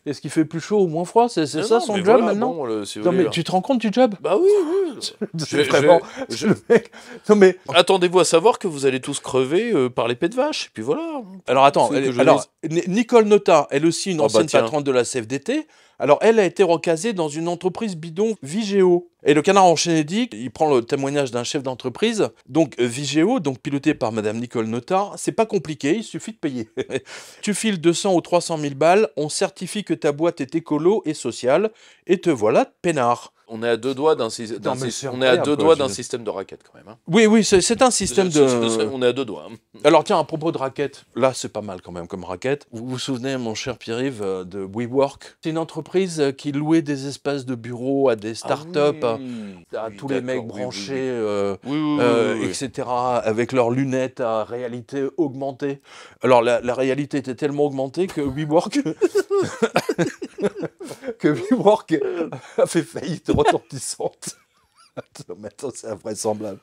est-ce qu'il fait plus chaud ou moins froid? C'est ça son job maintenant? Non, mais tu te rends compte du job? Bah oui. Vraiment. Le mec. Non, mais attendez-vous à savoir que vous allez tous crever par l'épée de vache. Et puis voilà. Alors attends, Nicole Notat, elle aussi une ancienne patronne de la CFDT. Alors, elle a été recasée dans une entreprise bidon Vigéo. Et le Canard enchaîné dit, il prend le témoignage d'un chef d'entreprise. Donc, Vigéo, donc piloté par Madame Nicole Notat, c'est pas compliqué, il suffit de payer. Tu files 200 ou 300 000 balles, on certifie que ta boîte est écolo et sociale, et te voilà peinard. On est à 2 doigts d'un système de raquette quand même. Hein. Oui, c'est un système de... On est à 2 doigts. Hein. Alors tiens, à propos de raquette, là c'est pas mal quand même comme raquette. Vous vous souvenez, mon cher Pierre-Yves, de WeWork? C'est une entreprise qui louait des espaces de bureaux à des startups, à tous les mecs branchés, etc., avec leurs lunettes à réalité augmentée. Alors la réalité était tellement augmentée que WeWork... a fait faillite retentissante. Mais attends, c'est invraisemblable.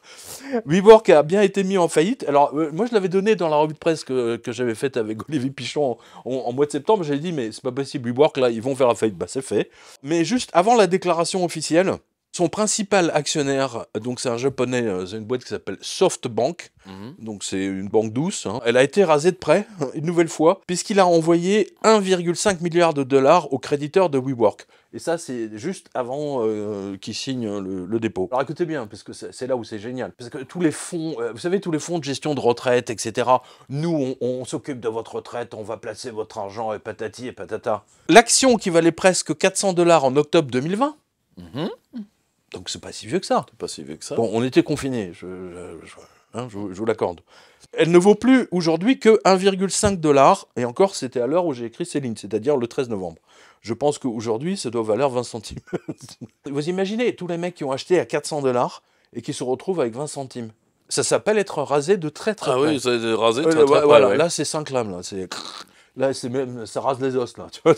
WeWork a bien été mis en faillite. Alors, moi, je l'avais donné dans la revue de presse que j'avais faite avec Olivier Pichon en mois de septembre. J'avais dit, mais c'est pas possible, WeWork, là, ils vont faire la faillite. Bah, c'est fait. Mais juste avant la déclaration officielle, son principal actionnaire, donc c'est un japonais, c'est une boîte qui s'appelle SoftBank, donc c'est une banque douce, hein. Elle a été rasée de près, une nouvelle fois, puisqu'il a envoyé 1,5 milliard de dollars aux créditeurs de WeWork. Et ça, c'est juste avant qu'ils signent le dépôt. Alors écoutez bien, parce que c'est là où c'est génial. Parce que tous les fonds, vous savez, tous les fonds de gestion de retraite, etc., nous, on s'occupe de votre retraite, on va placer votre argent, et patati et patata. L'action qui valait presque 400 dollars en octobre 2020, donc c'est pas si vieux que ça. C'est pas si vieux que ça. Bon, on était confinés, je vous l'accorde. Elle ne vaut plus aujourd'hui que 1,5 $, et encore c'était à l'heure où j'ai écrit Céline, c'est-à-dire le 13 novembre. Je pense qu'aujourd'hui ça doit valoir 20 centimes. Vous imaginez tous les mecs qui ont acheté à 400 $, et qui se retrouvent avec 20 centimes. Ça s'appelle être rasé de très très près. Ah oui, c'est rasé de très très près. Voilà, là c'est 5 lames, là c'est... Là, c'est même, ça rase les os, là. Tu vois,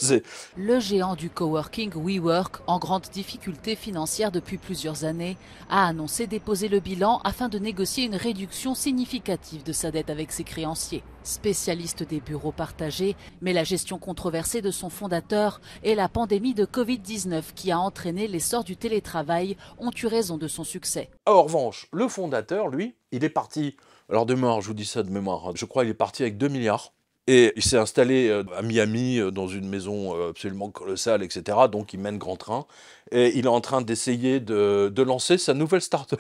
le géant du coworking WeWork, en grande difficulté financière depuis plusieurs années, a annoncé déposer le bilan afin de négocier une réduction significative de sa dette avec ses créanciers. Spécialiste des bureaux partagés, mais la gestion controversée de son fondateur et la pandémie de Covid-19 qui a entraîné l'essor du télétravail ont eu raison de son succès. En revanche, le fondateur, lui, il est parti, alors de mémoire, je vous dis ça de mémoire, je crois qu'il est parti avec 2 milliards. Et il s'est installé à Miami dans une maison absolument colossale, etc. Donc il mène grand train. Et il est en train d'essayer de lancer sa nouvelle start-up.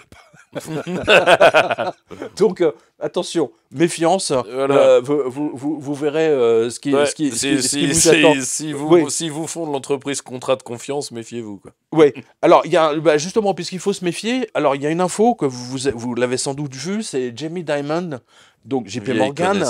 Donc, attention, méfiance. Voilà. Vous verrez ce qui vous attend. Si vous fondez l'entreprise contrat de confiance, méfiez-vous, quoi. Oui. Alors, il y a, justement, puisqu'il faut se méfier, alors il y a une info que vous l'avez sans doute vue, c'est Jamie Dimon. Donc JP Morgan,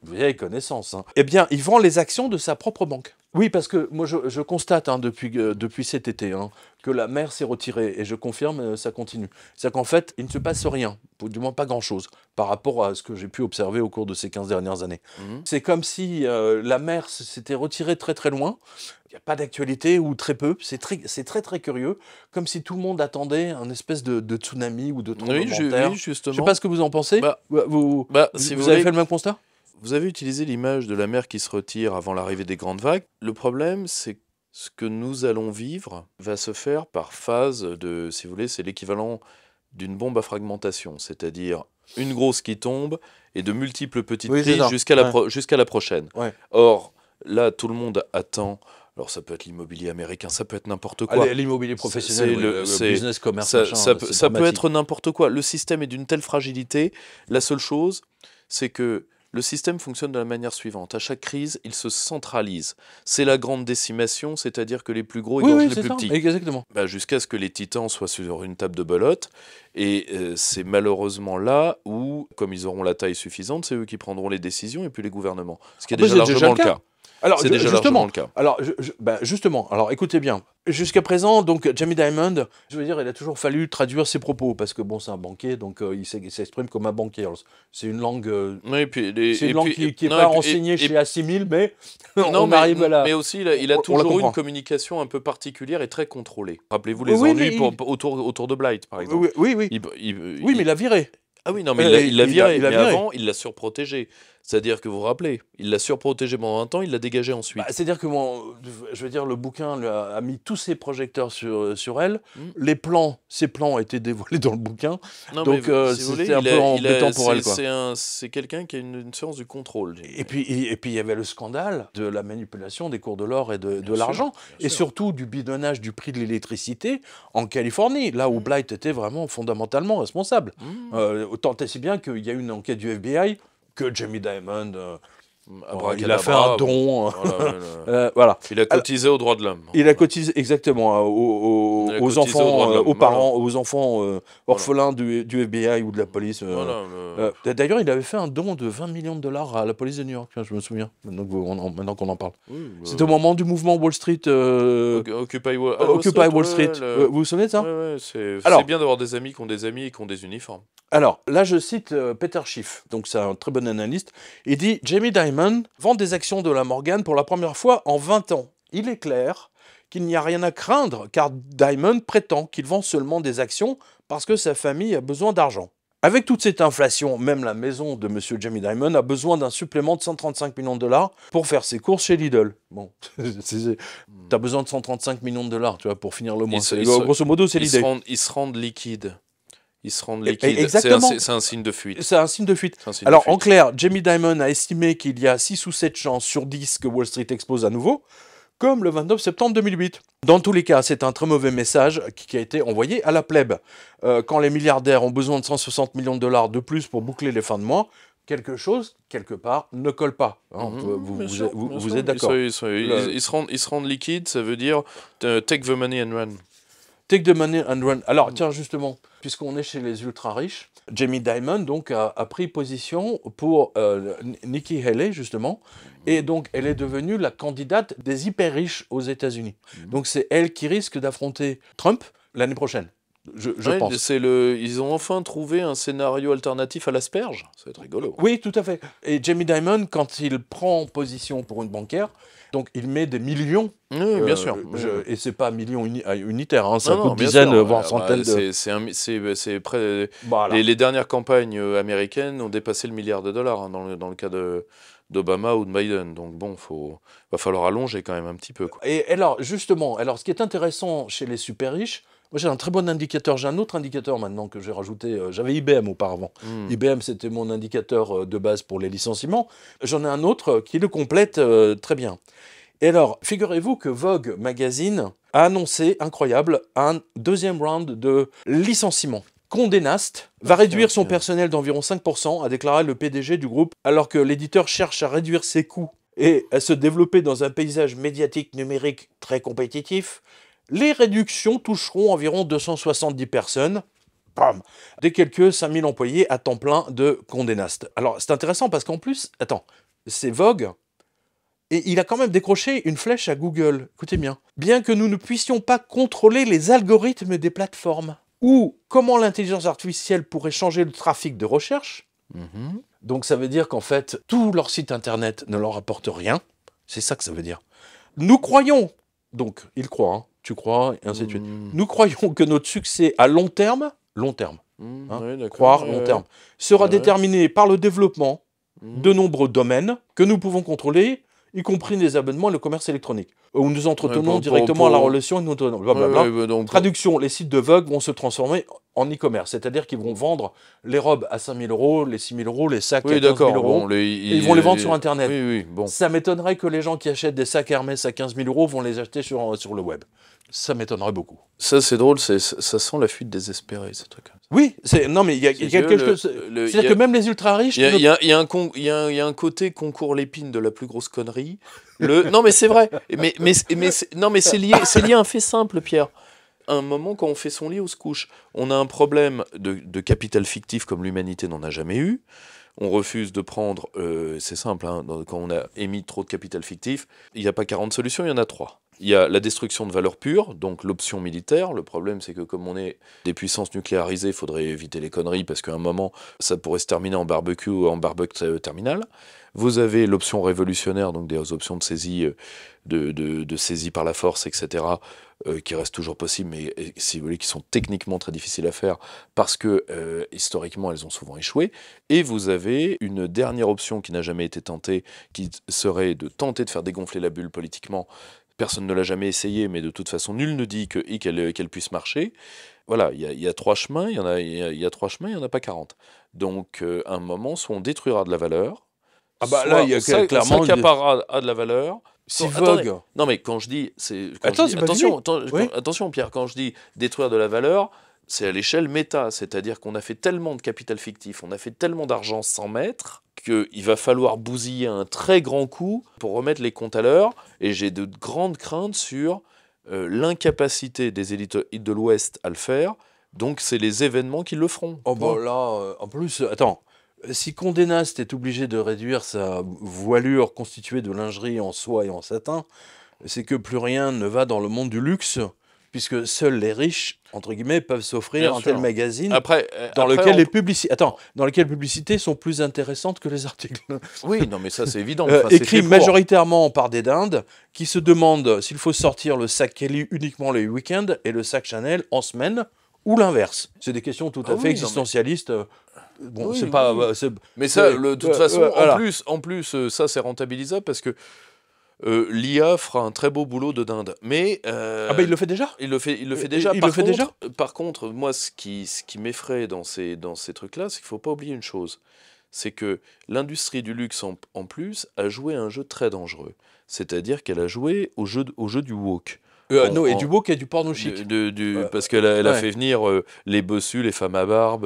vieille connaissance. Hein. Eh bien, il vend les actions de sa propre banque. Oui, parce que moi je constate depuis cet été que la mer s'est retirée et je confirme, ça continue. C'est-à-dire qu'en fait, il ne se passe rien, du moins pas grand-chose, par rapport à ce que j'ai pu observer au cours de ces 15 dernières années. C'est comme si la mer s'était retirée très très loin. Il n'y a pas d'actualité ou très peu. C'est très très curieux, comme si tout le monde attendait un espèce de tsunami ou de tremblement de terre. Oui, justement. Je ne sais pas ce que vous en pensez. Vous avez fait le même constat ? Vous avez utilisé l'image de la mer qui se retire avant l'arrivée des grandes vagues. Le problème, c'est que ce que nous allons vivre va se faire par phase de, si vous voulez, c'est l'équivalent d'une bombe à fragmentation, c'est-à-dire une grosse qui tombe et de multiples petites crises jusqu'à la prochaine. Ouais. Or, là, tout le monde attend. Alors, ça peut être l'immobilier américain, ça peut être n'importe quoi. L'immobilier professionnel, le business, commerce, ça peut être n'importe quoi. Le système est d'une telle fragilité. La seule chose, c'est que le système fonctionne de la manière suivante. À chaque crise, il se centralise. C'est la grande décimation, c'est-à-dire que les plus gros égorgent les plus petits. Exactement. Jusqu'à ce que les titans soient sur une table de belote. Et c'est malheureusement là où, comme ils auront la taille suffisante, c'est eux qui prendront les décisions et puis les gouvernements. Ce qui est déjà largement le cas. Alors, justement, alors écoutez bien. Jusqu'à présent, donc Jamie Dimon, je veux dire, il a toujours fallu traduire ses propos parce que bon, c'est un banquier, donc il s'exprime comme un banquier. C'est une langue, qui n'est pas enseignée chez Assimil, mais on arrive à la. Mais aussi, il a toujours eu une communication un peu particulière et très contrôlée. Rappelez-vous les ennuis autour de Blight, par exemple. Oui, mais il l'a viré. Ah oui, non, mais il l'a viré. Mais avant, il l'a surprotégé. C'est-à-dire que vous vous rappelez, il l'a surprotégé pendant un temps, il l'a dégagé ensuite. C'est-à-dire que je veux dire, le bouquin lui a mis tous ses projecteurs sur elle. Ses plans étaient dévoilés dans le bouquin. Non, donc c'était un peu embêtant pour elle. C'est quelqu'un qui a une science du contrôle. Et puis il y avait le scandale de la manipulation des cours de l'or et de l'argent. Et surtout du bidonnage du prix de l'électricité en Californie, là où Blight était vraiment fondamentalement responsable. Tant et si bien qu'il y a eu une enquête du FBI que Jamie Dimon, il a fait un don. Voilà. Il a cotisé aux droits de l'homme. Il a cotisé exactement aux enfants, aux parents, aux enfants orphelins du FBI ou de la police. D'ailleurs, il avait fait un don de 20 millions de dollars à la police de New York, je me souviens, maintenant qu'on en parle. C'était au moment du mouvement Wall Street. Occupy Wall Street. Vous vous souvenez de ça ? C'est bien d'avoir des amis qui ont des amis et qui ont des uniformes. Alors, là, je cite Peter Schiff, donc c'est un très bon analyste. Il dit « Jamie Dimon vend des actions de la Morgan pour la première fois en 20 ans. Il est clair qu'il n'y a rien à craindre, car Dimon prétend qu'il vend seulement des actions parce que sa famille a besoin d'argent. Avec toute cette inflation, même la maison de M. Jamie Dimon a besoin d'un supplément de 135 millions de dollars pour faire ses courses chez Lidl. Bon, t'as besoin de 135 millions de dollars, tu vois, pour finir le mois. Grosso modo, c'est l'idée. Ils se rendent liquides. Exactement. C'est un signe de fuite. C'est un signe de fuite. Alors, en clair, Jamie Dimon a estimé qu'il y a 6 ou 7 chances sur 10 que Wall Street explose à nouveau, comme le 29 septembre 2008. Dans tous les cas, c'est un très mauvais message qui a été envoyé à la plèbe. Quand les milliardaires ont besoin de 160 millions de dollars de plus pour boucler les fins de mois, quelque chose, quelque part, ne colle pas. Vous êtes d'accord ? Ils se rendent liquides, ça veut dire take the money and run. Take the money and run. Alors, tiens, justement, puisqu'on est chez les ultra-riches, Jamie Dimon donc, a pris position pour Nikki Haley, justement, et donc elle est devenue la candidate des hyper-riches aux États-Unis. Donc c'est elle qui risque d'affronter Trump l'année prochaine. Je pense. Ils ont enfin trouvé un scénario alternatif à l'asperge. Ça va être rigolo. Oui, tout à fait. Et Jamie Dimon, quand il prend position pour une banquière, donc il met des millions. Oui, bien sûr. Et c'est pas millions unitaires, hein, ça coûte dizaines, voire centaines de... C'est près... Voilà. Les dernières campagnes américaines ont dépassé le milliard de dollars, hein, dans le cas d'Obama ou de Biden. Donc bon, va falloir allonger quand même un petit peu, quoi. Et alors, justement, ce qui est intéressant chez les super riches, moi j'ai un très bon indicateur, j'ai un autre indicateur maintenant que j'ai rajouté, j'avais IBM auparavant. IBM c'était mon indicateur de base pour les licenciements, j'en ai un autre qui le complète très bien. Et alors, figurez-vous que Vogue Magazine a annoncé, incroyable, un deuxième round de licenciements. Condé Nast va réduire son personnel d'environ 5%, a déclaré le PDG du groupe, alors que l'éditeur cherche à réduire ses coûts et à se développer dans un paysage médiatique numérique très compétitif. Les réductions toucheront environ 270 personnes, bam, des quelques 5000 employés à temps plein de Condé Nast. Alors c'est intéressant parce qu'en plus, attends, c'est Vogue, et il a quand même décroché une flèche à Google, écoutez bien. Bien que nous ne puissions pas contrôler les algorithmes des plateformes, ou comment l'intelligence artificielle pourrait changer le trafic de recherche, donc ça veut dire qu'en fait, tout leur site internet ne leur apporte rien, c'est ça que ça veut dire. Nous croyons, donc il croit, hein, tu crois, et ainsi de suite, nous croyons que notre succès à long terme, croire long terme, sera déterminé par le développement de nombreux domaines que nous pouvons contrôler, y compris les abonnements et le commerce électronique, où nous entretenons directement la relation et nous blablabla. Traduction, les sites de Vogue vont se transformer en e-commerce, c'est-à-dire qu'ils vont vendre les robes à 5 000 €, les 6 000 €, les sacs à 15 000 €, et ils vont les vendre sur Internet. Ça m'étonnerait que les gens qui achètent des sacs Hermès à 15 000 € vont les acheter sur le web. Ça m'étonnerait beaucoup. Ça, c'est drôle, ça sent la fuite désespérée, ce truc. Oui, non, mais il y a quelque chose. C'est-à-dire que même les ultra-riches... Il y a un côté concours l'épine de la plus grosse connerie. Non, mais c'est vrai. Mais c'est lié à un fait simple, Pierre. À un moment, quand on fait son lit, on se couche. On a un problème de capital fictif comme l'humanité n'en a jamais eu. On refuse de prendre... c'est simple, hein, quand on a émis trop de capital fictif, il n'y a pas 40 solutions, il y en a 3. Il y a la destruction de valeurs pures, donc l'option militaire. Le problème, c'est que comme on est des puissances nucléarisées, il faudrait éviter les conneries, parce qu'à un moment, ça pourrait se terminer en barbecue ou en barbecue terminal. Vous avez l'option révolutionnaire, donc des options de saisie, de saisie par la force, etc., qui restent toujours possibles, mais si vous voulez, qui sont techniquement très difficiles à faire, parce que historiquement, elles ont souvent échoué. Et vous avez une dernière option qui n'a jamais été tentée, qui serait de tenter de faire dégonfler la bulle politiquement. Personne ne l'a jamais essayé, mais de toute façon, nul ne dit qu'elle puisse marcher. Voilà, il y a 3 chemins, il y a 3 chemins, il n'y en a pas 40. Donc, à un moment, soit on détruira de la valeur, là, il y a clairement... On s'accaparera à de la valeur... Si Vogue... Non, mais quand je dis... Attention, Pierre, quand je dis détruire de la valeur, c'est à l'échelle méta, c'est-à-dire qu'on a fait tellement de capital fictif, on a fait tellement d'argent sans mettre, qu'il va falloir bousiller un très grand coup pour remettre les comptes à l'heure, et j'ai de grandes craintes sur l'incapacité des élites de l'Ouest à le faire, donc c'est les événements qui le feront. Oh bah là, en plus, attends, si Condé Nast est obligé de réduire sa voilure constituée de lingerie en soie et en satin, c'est que plus rien ne va dans le monde du luxe, puisque seuls les riches, entre guillemets, peuvent s'offrir un tel magazine dans lequel les publicités sont plus intéressantes que les articles. Oui, non, mais ça c'est évident. Écrit majoritairement par des dindes qui se demandent s'il faut sortir le sac Kelly uniquement les week-ends et le sac Chanel en semaine, ou l'inverse. C'est des questions tout à fait existentialistes. Bon, c'est pas... mais ça, de toute façon, en plus, ça c'est rentabilisable parce que l'IA fera un très beau boulot de dinde. Mais il le fait déjà. Il le fait déjà. Par contre, moi, ce qui m'effraie dans ces trucs-là, c'est qu'il ne faut pas oublier une chose. C'est que l'industrie du luxe, en plus, a joué à un jeu très dangereux. C'est-à-dire qu'elle a joué au jeu du woke. Et du woke et du porno chic. Parce qu'elle a fait venir les bossus, les femmes à barbe.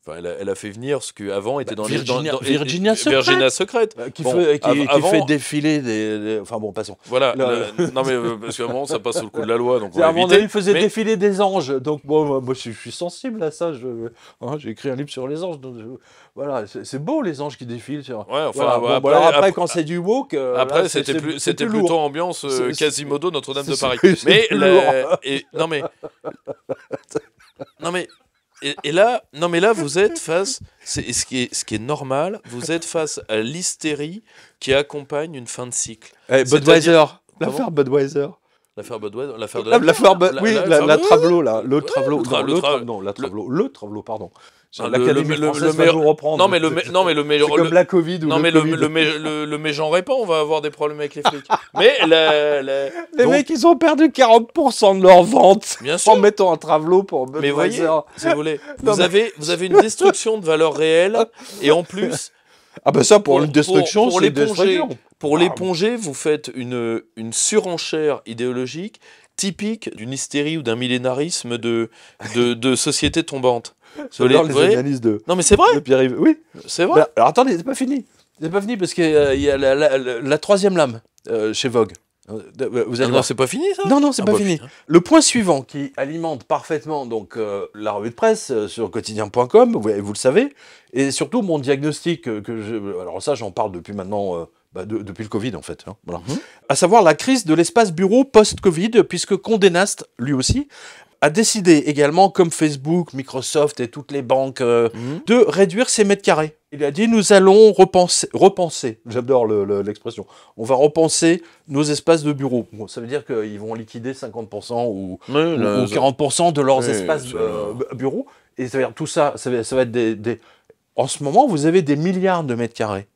Elle a fait venir ce qu'avant était dans Virginia Secret. Qui fait défiler des... Enfin bon, passons. Voilà. Non mais parce qu'à un moment, ça passe sous le coup de la loi. Donc à un moment donné, il faisait défiler des anges. Donc bon, moi je suis sensible à ça. J'ai écrit un livre sur les anges. Donc voilà, c'est beau les anges qui défilent. Après, quand c'est du woke... Après, c'était plutôt ambiance Quasimodo, Notre-Dame de Paris. Mais là, vous êtes face, ce qui est normal, vous êtes face à l'hystérie qui accompagne une fin de cycle. Budweiser, l'affaire Budweiser. L'affaire Budweiser, la Travelo, là, le Travelo, pardon. L'Académie française va nous reprendre. Non mais le meilleur. C'est comme la Covid ou le mégenrez pas, on va avoir des problèmes avec les flics. Mais les mecs, ils ont perdu 40% de leurs ventes en mettant un Travelo pour Budweiser. Mais voyez, si vous voulez, vous avez une destruction de valeur réelle et en plus. Ah bah ça pour une destruction, pour l'éponger, vous faites une surenchère idéologique typique d'une hystérie ou d'un millénarisme de société tombante. J'adore les analyses de... Non mais c'est vrai. de Pierre-Yves. Oui. C'est vrai. Bah, alors attendez, c'est pas fini. C'est pas fini parce qu'il y a la troisième lame chez Vogue. Vous allez Non, voir. c'est pas fini ça. Non, c'est Ah pas bah, fini. putain. Le point suivant qui alimente parfaitement donc la revue de presse sur quotidien.com, vous le savez, et surtout mon diagnostic alors ça j'en parle depuis maintenant depuis le Covid en fait. Hein, voilà. À savoir la crise de l'espace bureau post-Covid, puisque Condé Nast lui aussi a décidé également, comme Facebook, Microsoft et toutes les banques, de réduire ses mètres carrés. Il a dit, nous allons repenser, j'adore l'expression, on va repenser nos espaces de bureau. Bon, ça veut dire qu'ils vont liquider 50% ou 40% de leurs espaces bureaux. Et ça veut dire, tout ça, ça va être des... En ce moment, vous avez des milliards de mètres carrés.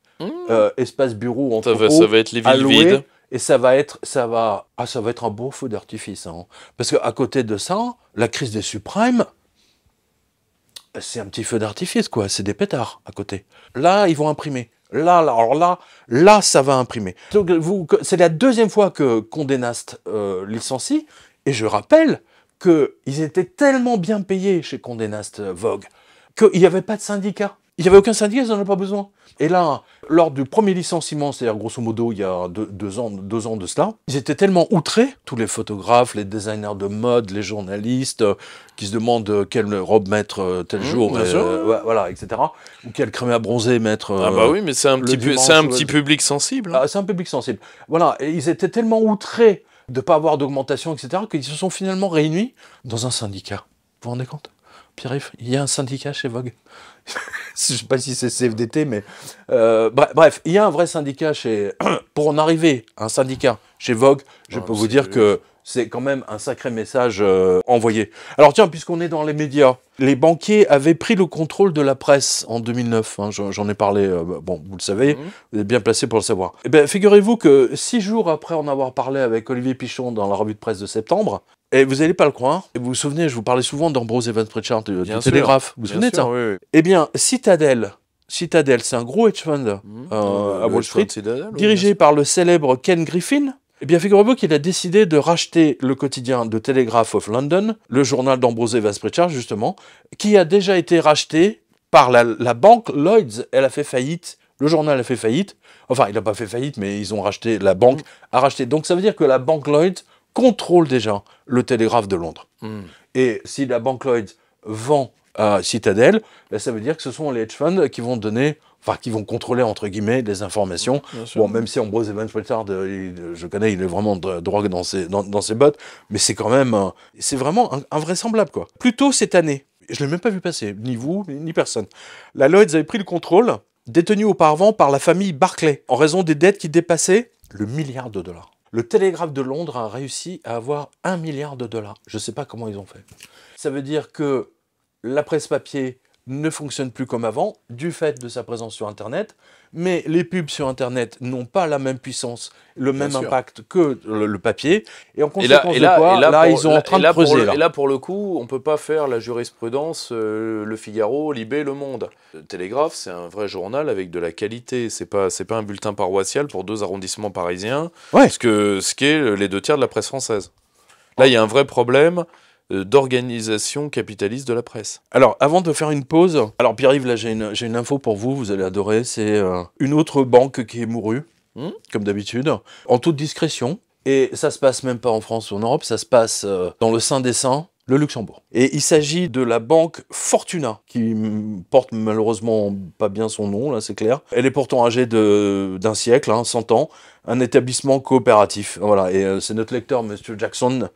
Espaces bureaux, entrepôts, ça va être les villes vides. Et ça va être un beau feu d'artifice. Hein. Parce qu'à côté de ça, la crise des subprimes, c'est un petit feu d'artifice, quoi. C'est des pétards à côté. Là, ils vont imprimer. Là, ça va imprimer. Donc, c'est la deuxième fois que Condé Nast licencie. Et je rappelle qu'ils étaient tellement bien payés chez Condé Nast Vogue qu'il n'y avait pas de syndicat. Il n'y avait aucun syndicat, ils n'en avaient pas besoin. Et là, lors du premier licenciement, c'est-à-dire grosso modo il y a deux ans de cela, ils étaient tellement outrés, tous les photographes, les designers de mode, les journalistes, qui se demandent quelle robe mettre tel jour, voilà, etc. Ou quelle crème à bronzer mettre. Ah bah oui, mais c'est un petit public sensible. Ah, c'est un public sensible. Voilà, et ils étaient tellement outrés de ne pas avoir d'augmentation, etc., qu'ils se sont finalement réunis dans un syndicat. Vous vous rendez compte ? Pierre-Yves, il y a un syndicat chez Vogue. Je ne sais pas si c'est CFDT, mais... bref, il y a un vrai syndicat chez... Pour en arriver à un syndicat chez Vogue, je peux vous dire que c'est quand même un sacré message envoyé. Alors tiens, puisqu'on est dans les médias, les banquiers avaient pris le contrôle de la presse en 2009. Hein, j'en ai parlé, bon, vous le savez, vous êtes bien placé pour le savoir. Eh bien, figurez-vous que 6 jours après en avoir parlé avec Olivier Pichon dans la revue de presse de septembre, et vous n'allez pas le croire, et vous vous souvenez, je vous parlais souvent d'Ambrose Evans Pritchard du Télégraphe. Vous vous souvenez de ça? Oui. Eh bien, Citadel, c'est un gros hedge fund à Wall Street, dirigé par le célèbre Ken Griffin. Eh bien, figurez-vous qu'il a décidé de racheter le quotidien de Telegraph of London, le journal d'Ambrose Evans Pritchard, justement, qui a déjà été racheté par la banque Lloyds. Elle a fait faillite, le journal a fait faillite. Enfin, il n'a pas fait faillite, mais ils ont racheté, la banque a racheté. Donc, ça veut dire que la banque Lloyds contrôle déjà le Télégraphe de Londres. Et si la banque Lloyds vend à Citadel, ben ça veut dire que ce sont les hedge funds qui vont donner, enfin qui vont contrôler entre guillemets des informations. Bon, même si Ambrose Evans Pritchard, je connais, il est vraiment drogue dans ses bottes, mais c'est quand même, c'est vraiment invraisemblable quoi. Plus tôt cette année, je l'ai même pas vu passer, ni vous ni personne. La Lloyds avait pris le contrôle, détenu auparavant par la famille Barclay, en raison des dettes qui dépassaient le milliard de dollars. Le Télégraphe de Londres a réussi à avoir $1 milliard. Je ne sais pas comment ils ont fait. Ça veut dire que la presse papier ne fonctionne plus comme avant, du fait de sa présence sur Internet, mais les pubs sur Internet n'ont pas la même puissance, le même impact que le papier, et en conséquence ils sont en train de creuser. Et là, pour le coup, on ne peut pas faire la jurisprudence Le Figaro, Libé, Le Monde. Le Télégraphe, c'est un vrai journal avec de la qualité, c'est pas un bulletin paroissial pour 2 arrondissements parisiens, ce qu'est les 2 tiers de la presse française. Là, il y a un vrai problème d'organisation capitaliste de la presse. Alors, avant de faire une pause, alors Pierre-Yves, là j'ai une info pour vous, vous allez adorer, c'est une autre banque qui est mourue, comme d'habitude, en toute discrétion, et ça se passe même pas en France ou en Europe, ça se passe dans le Saint des Saints, le Luxembourg. Et il s'agit de la banque Fortuna, qui porte malheureusement pas bien son nom, là c'est clair. Elle est pourtant âgée d'un siècle, 100 ans, un établissement coopératif. Voilà, et c'est notre lecteur, monsieur Jackson,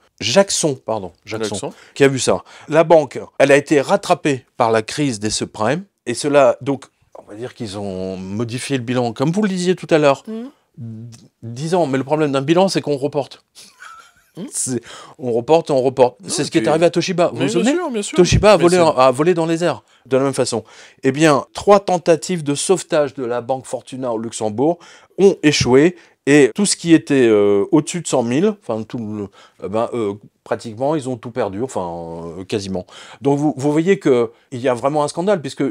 qui a vu ça. La banque, elle a été rattrapée par la crise des subprimes, et cela, donc, on va dire qu'ils ont modifié le bilan, comme vous le disiez tout à l'heure, 10 ans, mais le problème d'un bilan, c'est qu'on reporte. On reporte. C'est ce qui est arrivé à Toshiba. Vous vous souvenez ? Bien sûr. Toshiba a volé dans les airs, de la même façon. Eh bien, 3 tentatives de sauvetage de la banque Fortuna au Luxembourg ont échoué. Et tout ce qui était au-dessus de 100 000, enfin pratiquement, ils ont tout perdu, quasiment. Donc vous voyez qu'il y a vraiment un scandale, puisque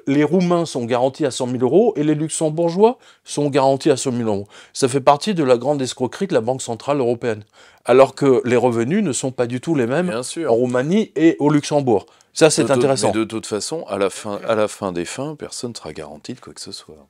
les Roumains sont garantis à 100 000 euros et les Luxembourgeois sont garantis à 100 000 euros. Ça fait partie de la grande escroquerie de la Banque Centrale Européenne. Alors que les revenus ne sont pas du tout les mêmes en Roumanie et au Luxembourg. Ça, c'est intéressant. Mais de toute façon, à la fin des fins, personne ne sera garanti de quoi que ce soit.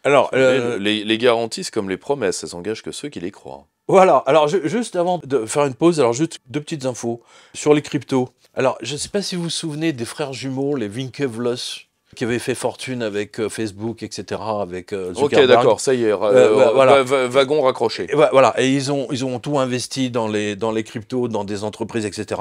Alors, les garanties, c'est comme les promesses, elles engagent que ceux qui les croient. Voilà, alors juste avant de faire une pause, alors juste 2 petites infos sur les cryptos. Alors, je ne sais pas si vous vous souvenez des frères jumeaux, les Winklevoss, qui avaient fait fortune avec Facebook, etc., avec Zuckerberg. Ok, d'accord, ça y est, voilà. Wagon raccroché. Et voilà, et ils ont tout investi dans les cryptos, dans des entreprises, etc.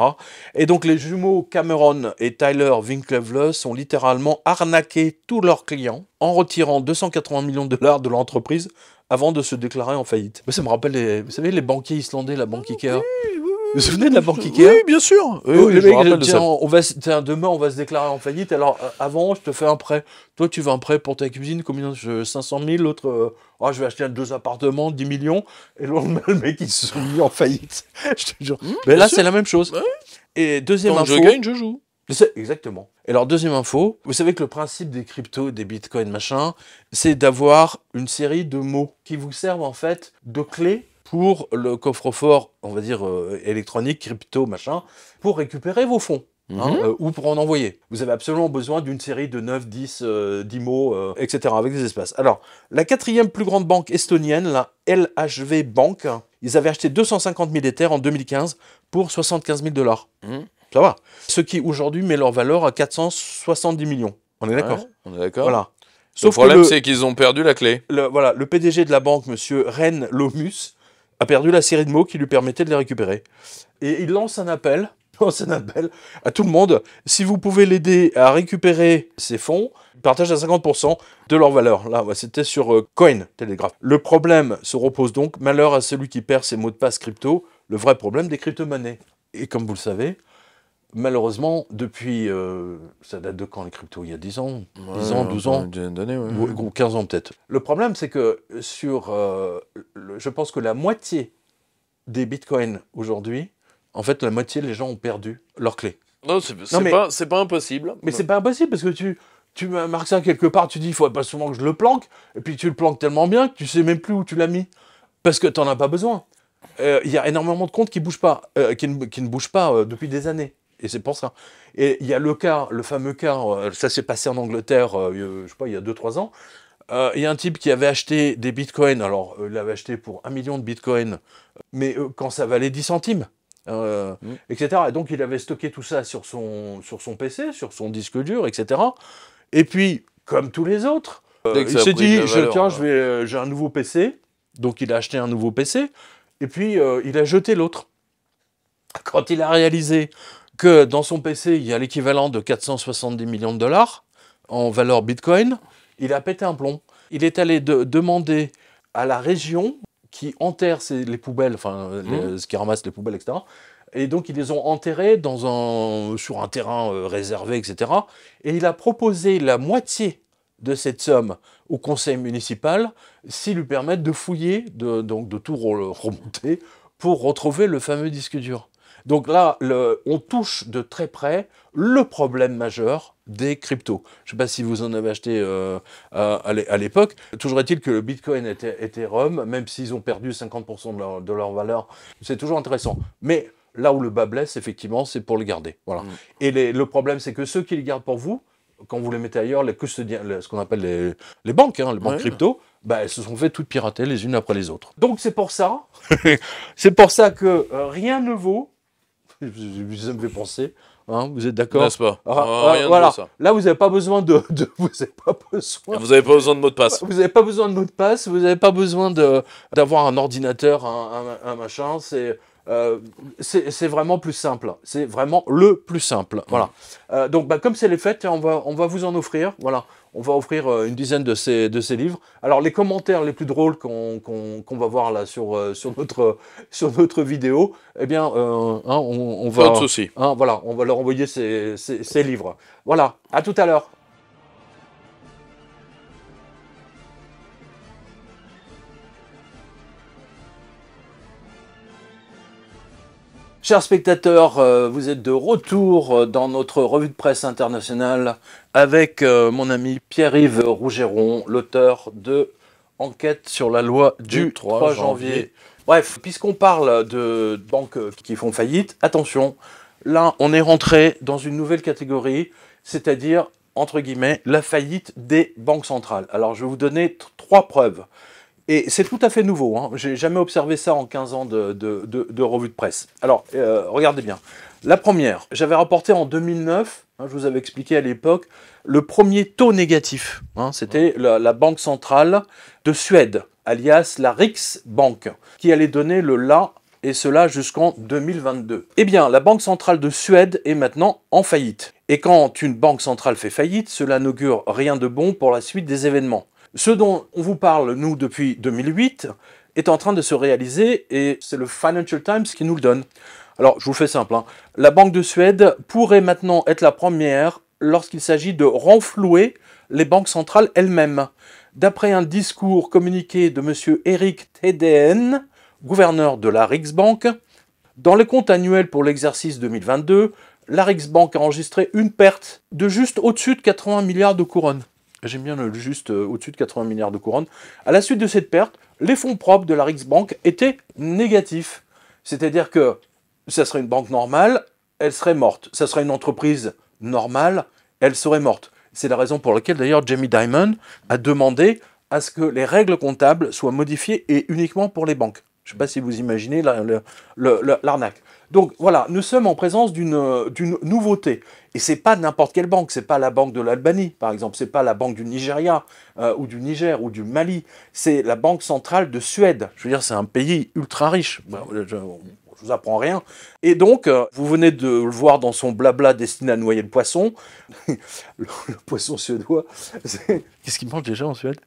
Et donc les jumeaux Cameron et Tyler Winklevoss ont littéralement arnaqué tous leurs clients en retirant 280 millions de dollars de l'entreprise avant de se déclarer en faillite. Ça me rappelle, vous savez, les banquiers islandais, la banque Ikea. Vous vous souvenez de la banque Ikea? Oui, bien sûr. Oui, le mec, demain, on va se déclarer en faillite. Alors, avant, je te fais un prêt. Toi, tu veux un prêt pour ta cuisine, combien? 500 000. L'autre, je vais acheter 2 appartements, 10 millions. Et le mec, ils se sont mis en faillite. Je te jure. Mais là, c'est la même chose. Ouais. Et deuxième info. Quand je gagne, je joue. Exactement. Et alors, deuxième info, vous savez que le principe des cryptos, des bitcoins, machin, c'est d'avoir une série de mots qui vous servent en fait de clés pour le coffre-fort, on va dire, électronique, crypto, machin, pour récupérer vos fonds. Ou pour en envoyer. Vous avez absolument besoin d'une série de 9, 10, 10 mots, etc., avec des espaces. Alors, la 4e plus grande banque estonienne, la LHV Bank, ils avaient acheté 250 000 Ethers en 2015 pour 75 000 $. Ça va. Ce qui, aujourd'hui, met leur valeur à 470 millions. On est d'accord? On est d'accord. Voilà. Sauf le problème, c'est qu'ils ont perdu la clé. Le PDG de la banque, monsieur Ren Lomus, a perdu la série de mots qui lui permettait de les récupérer. Et il lance un appel à tout le monde. Si vous pouvez l'aider à récupérer ses fonds, il partage à 50% de leur valeur. Là, c'était sur Coin Telegraph. Le problème se repose donc, malheur à celui qui perd ses mots de passe crypto, le vrai problème des crypto-monnaies. Et comme vous le savez, malheureusement, depuis, ça date de quand les cryptos? Il y a 10 ans, 10 ans, 12 ans, ou 15 ans peut-être. Le problème, c'est que je pense que la moitié des bitcoins aujourd'hui, en fait, la moitié, les gens ont perdu leurs clés. Non, c'est pas impossible. Mais c'est pas impossible parce que tu marques ça quelque part, tu dis, il faut pas souvent que je le planque, et puis tu le planques tellement bien que tu sais même plus où tu l'as mis, parce que tu n'en as pas besoin. Il y a énormément de comptes qui bougent pas, qui ne bougent pas depuis des années. Et c'est pour ça. Et il y a le fameux cas, ça s'est passé en Angleterre, je sais pas, il y a 2-3 ans. Il y a un type qui avait acheté des bitcoins, alors il l'avait acheté pour 1 million de bitcoins, mais quand ça valait 10 centimes, etc. Et donc il avait stocké tout ça sur son PC, sur son disque dur, etc. Et puis, comme tous les autres, il s'est dit, j'ai un nouveau PC, donc il a acheté un nouveau PC, et puis il a jeté l'autre. Quand il a réalisé que dans son PC, il y a l'équivalent de 470 millions de dollars en valeur Bitcoin, il a pété un plomb. Il est allé demander à la région qui enterre les poubelles, ce qui ramasse les poubelles, etc. Et donc, ils les ont enterrés sur un terrain réservé, etc. Et il a proposé la moitié de cette somme au conseil municipal s'ils lui permettent de fouiller, donc de tout remonter pour retrouver le fameux disque dur. Donc là, on touche de très près le problème majeur des cryptos. Je ne sais pas si vous en avez acheté à l'époque. Toujours est-il que le Bitcoin et Ethereum, même s'ils ont perdu 50% de leur valeur, c'est toujours intéressant. Mais là où le bas blesse, effectivement, c'est pour les garder. Voilà. Et le problème, c'est que ceux qui les gardent pour vous, quand vous les mettez ailleurs, les custodiens, ce qu'on appelle les banques, les banques crypto, elles se sont fait toutes pirater les unes après les autres. Donc c'est pour ça, que rien ne vaut. Ça me fait penser, vous êtes d'accord? N'est-ce pas? Rien voilà. de ça. Là, vous n'avez pas besoin vous n'avez pas besoin de mot de passe. Vous n'avez pas besoin de mot de passe, vous n'avez pas besoin d'avoir un ordinateur, un machin. C'est vraiment plus simple. C'est vraiment le plus simple. Voilà. Donc, comme c'est les fêtes, on va vous en offrir. Voilà. On va offrir une dizaine de ces livres. Alors, les commentaires les plus drôles qu'on va voir là sur notre vidéo, eh bien, on va... Pas de souci. Voilà, on va leur envoyer ces livres. Voilà, à tout à l'heure. Chers spectateurs, vous êtes de retour dans notre revue de presse internationale avec mon ami Pierre-Yves Rougeron, l'auteur de Enquête sur la loi du 3 janvier. Bref, puisqu'on parle de banques qui font faillite, attention, là on est rentré dans une nouvelle catégorie, c'est-à-dire, entre guillemets, la faillite des banques centrales. Alors je vais vous donner 3 preuves. Et c'est tout à fait nouveau, hein. J'ai jamais observé ça en 15 ans de revue de presse. Alors, regardez bien. La première, j'avais rapporté en 2009, hein, je vous avais expliqué à l'époque, le premier taux négatif. Hein, c'était la Banque centrale de Suède, alias la Riksbank, qui allait donner le là, et cela jusqu'en 2022. Eh bien, la Banque centrale de Suède est maintenant en faillite. Et quand une banque centrale fait faillite, cela n'augure rien de bon pour la suite des événements. Ce dont on vous parle, nous, depuis 2008, est en train de se réaliser et c'est le Financial Times qui nous le donne. Alors, je vous fais simple, hein. La Banque de Suède pourrait maintenant être la première lorsqu'il s'agit de renflouer les banques centrales elles-mêmes. D'après un discours communiqué de M. Erik Thedéen, gouverneur de la Riksbank, dans les comptes annuels pour l'exercice 2022, la Riksbank a enregistré une perte de juste au-dessus de 80 milliards de couronnes. J'aime bien le juste au-dessus de 80 milliards de couronnes. À la suite de cette perte, les fonds propres de la Riksbank étaient négatifs. C'est-à-dire que ça serait une banque normale, elle serait morte. Ça serait une entreprise normale, elle serait morte. C'est la raison pour laquelle d'ailleurs Jamie Dimon a demandé à ce que les règles comptables soient modifiées et uniquement pour les banques. Je ne sais pas si vous imaginez l'arnaque. Donc voilà, nous sommes en présence d'une nouveauté. Et ce n'est pas n'importe quelle banque, ce n'est pas la banque de l'Albanie, par exemple, ce n'est pas la banque du Nigeria, ou du Niger, ou du Mali, c'est la Banque centrale de Suède. Je veux dire, c'est un pays ultra riche, je vous apprends rien. Et donc, vous venez de le voir dans son blabla destiné à noyer le poisson. le poisson suédois, qu'est-ce qu'il mange déjà en Suède ?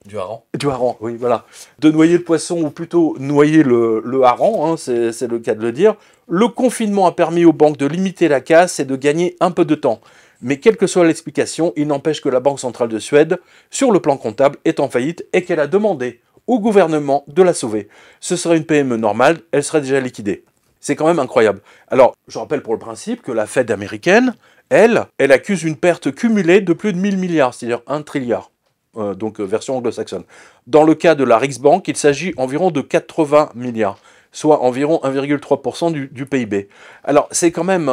Du hareng. Du hareng, oui, voilà. De noyer le poisson, ou plutôt noyer le hareng, hein, c'est le cas de le dire. Le confinement a permis aux banques de limiter la casse et de gagner un peu de temps. Mais quelle que soit l'explication, il n'empêche que la Banque centrale de Suède, sur le plan comptable, est en faillite et qu'elle a demandé au gouvernement de la sauver. Ce serait une PME normale, elle serait déjà liquidée. C'est quand même incroyable. Alors, je rappelle pour le principe que la Fed américaine, elle accuse une perte cumulée de plus de 1000 milliards, c'est-à-dire 1 trilliard. Donc version anglo-saxonne. Dans le cas de la Riksbank, il s'agit environ de 80 milliards, soit environ 1,3% du PIB. Alors c'est quand même,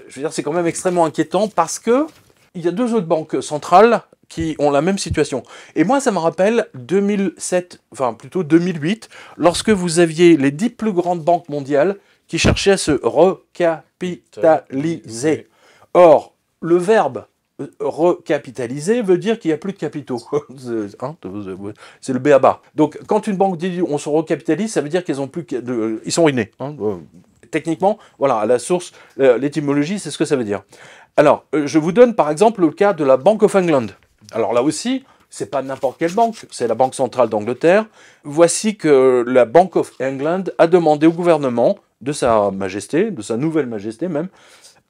c'est quand même extrêmement inquiétant parce que il y a 2 autres banques centrales qui ont la même situation. Et moi, ça me rappelle 2007, enfin plutôt 2008, lorsque vous aviez les 10 plus grandes banques mondiales qui cherchaient à se recapitaliser. Or, le verbe recapitaliser veut dire qu'il n'y a plus de capitaux. C'est le b.a.-ba. Donc, quand une banque dit on se recapitalise, ça veut dire qu'ils ont plus ils sont ruinés. Hein. Techniquement, voilà, à la source, l'étymologie, c'est ce que ça veut dire. Alors, je vous donne par exemple le cas de la Bank of England. Alors là aussi, c'est pas n'importe quelle banque, c'est la Banque centrale d'Angleterre. Voici que la Bank of England a demandé au gouvernement de sa majesté, de sa nouvelle majesté même,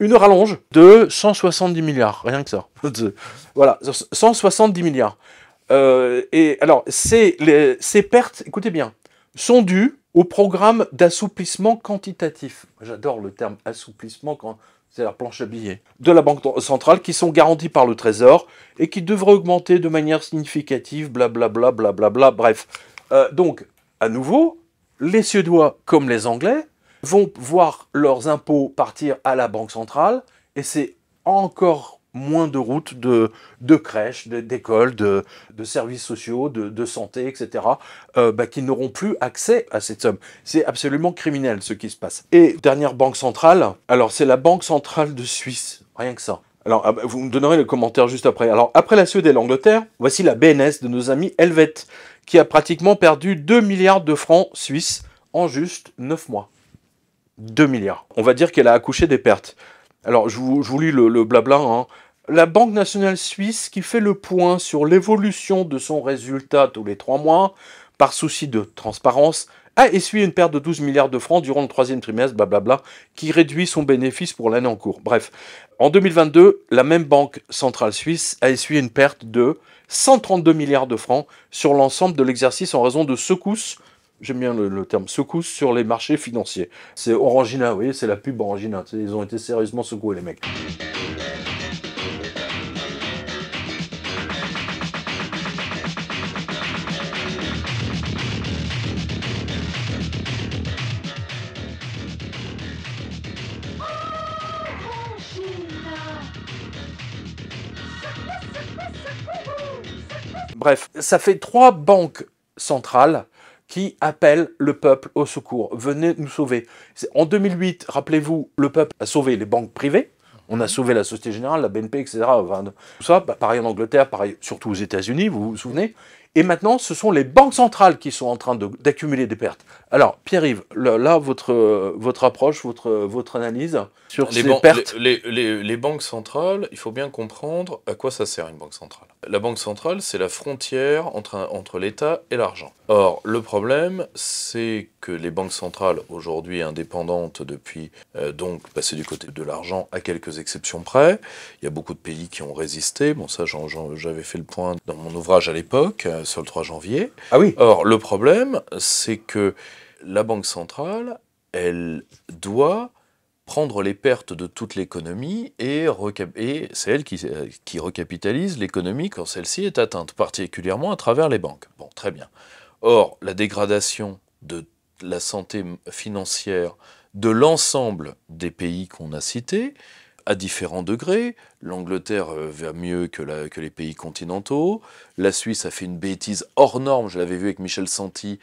une rallonge de 170 milliards, rien que ça. Voilà, 170 milliards. Et alors, ces pertes, écoutez bien, sont dues au programme d'assouplissement quantitatif. J'adore le terme assouplissement, c'est la planche à billets. De la Banque centrale, qui sont garantis par le Trésor et qui devraient augmenter de manière significative, blablabla, blablabla, bref. Donc, à nouveau, les Suédois comme les Anglais vont voir leurs impôts partir à la Banque centrale, et c'est encore moins de routes, de crèches, d'écoles, de services sociaux, de santé, etc., qui n'auront plus accès à cette somme. C'est absolument criminel ce qui se passe. Et dernière banque centrale, alors c'est la Banque centrale de Suisse, rien que ça. Alors, vous me donnerez le commentaire juste après. Alors, après la Suède et l'Angleterre, voici la BNS de nos amis helvètes, qui a pratiquement perdu 2 milliards de francs suisses en juste 9 mois. 2 milliards. On va dire qu'elle a accouché des pertes. Alors, je vous lis le blabla. Hein. La Banque nationale suisse, qui fait le point sur l'évolution de son résultat tous les 3 mois, par souci de transparence, a essuyé une perte de 12 milliards de francs durant le 3e trimestre, blablabla, qui réduit son bénéfice pour l'année en cours. Bref, en 2022, la même Banque centrale suisse a essuyé une perte de 132 milliards de francs sur l'ensemble de l'exercice en raison de secousses j'aime bien le terme, secousse sur les marchés financiers. C'est Orangina, vous voyez, c'est la pub Orangina. Ils ont été sérieusement secoués, les mecs. Bref, ça fait 3 banques centrales qui appellent le peuple au secours. Venez nous sauver. En 2008, rappelez-vous, le peuple a sauvé les banques privées. On a sauvé la Société Générale, la BNP, etc. Enfin, tout ça, pareil en Angleterre, pareil surtout aux États-Unis, vous vous souvenez. Et maintenant, ce sont les banques centrales qui sont en train d'accumuler des pertes. Alors, Pierre-Yves, là, votre approche, votre analyse sur ces pertes. Les banques centrales, il faut bien comprendre à quoi ça sert une banque centrale. La banque centrale, c'est la frontière entre l'État et l'argent. Or, le problème, c'est que les banques centrales, aujourd'hui indépendantes depuis, donc passées du côté de l'argent à quelques exceptions près, il y a beaucoup de pays qui ont résisté. Bon, ça, j'avais fait le point dans mon ouvrage à l'époque, sur le 3 janvier. Ah oui. Or, le problème, c'est que la Banque centrale, elle doit prendre les pertes de toute l'économie et c'est elle qui recapitalise l'économie quand celle-ci est atteinte, particulièrement à travers les banques. Bon, très bien. Or, la dégradation de la santé financière de l'ensemble des pays qu'on a cités, à différents degrés. L'Angleterre va mieux que les pays continentaux. La Suisse a fait une bêtise hors norme, je l'avais vu avec Michel Santi,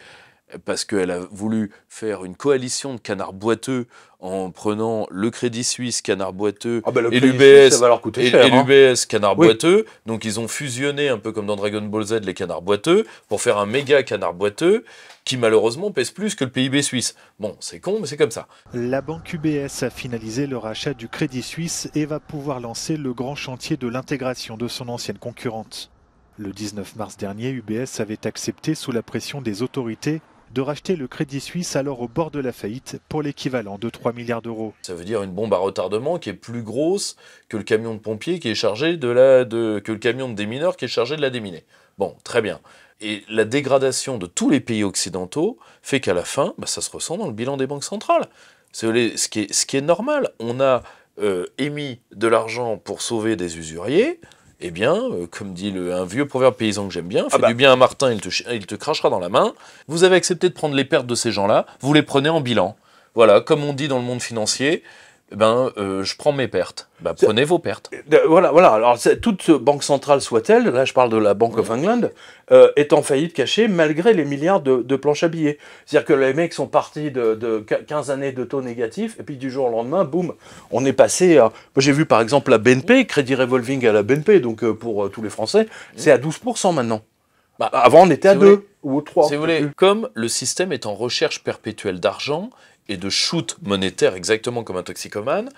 parce qu'elle a voulu faire une coalition de canards boiteux en prenant le Crédit Suisse canard boiteux et l'UBS canard boiteux. Donc ils ont fusionné un peu comme dans Dragon Ball Z les canards boiteux pour faire un méga canard boiteux qui malheureusement pèse plus que le PIB suisse. Bon, c'est con, mais c'est comme ça. La banque UBS a finalisé le rachat du Crédit Suisse et va pouvoir lancer le grand chantier de l'intégration de son ancienne concurrente. Le 19 mars dernier, UBS avait accepté sous la pression des autorités de racheter le Crédit Suisse alors au bord de la faillite pour l'équivalent de 3 milliards d'euros. Ça veut dire une bombe à retardement qui est plus grosse que le camion de pompier qui est chargé que le camion de démineur qui est chargé de la déminer. Bon, très bien. Et la dégradation de tous les pays occidentaux fait qu'à la fin, ça se ressent dans le bilan des banques centrales. Ce qui est normal. On a émis de l'argent pour sauver des usuriers. Eh bien, comme dit un vieux proverbe paysan que j'aime bien, fais du bien à Martin, il te crachera dans la main. Vous avez accepté de prendre les pertes de ces gens-là, vous les prenez en bilan. Voilà, comme on dit dans le monde financier, je prends mes pertes. Prenez vos pertes. Voilà. Alors, toute banque centrale soit-elle, là je parle de la Bank of England, est en faillite cachée malgré les milliards de planches à billets. C'est-à-dire que les mecs sont partis de 15 années de taux négatifs, et puis du jour au lendemain, boum, on est passé à... Moi, j'ai vu par exemple la BNP, crédit revolving à la BNP, donc pour tous les Français, c'est à 12% maintenant. Avant, on était à 2 ou 3. Si vous voulez, comme le système est en recherche perpétuelle d'argent, et de shoot monétaire exactement comme un toxicomane,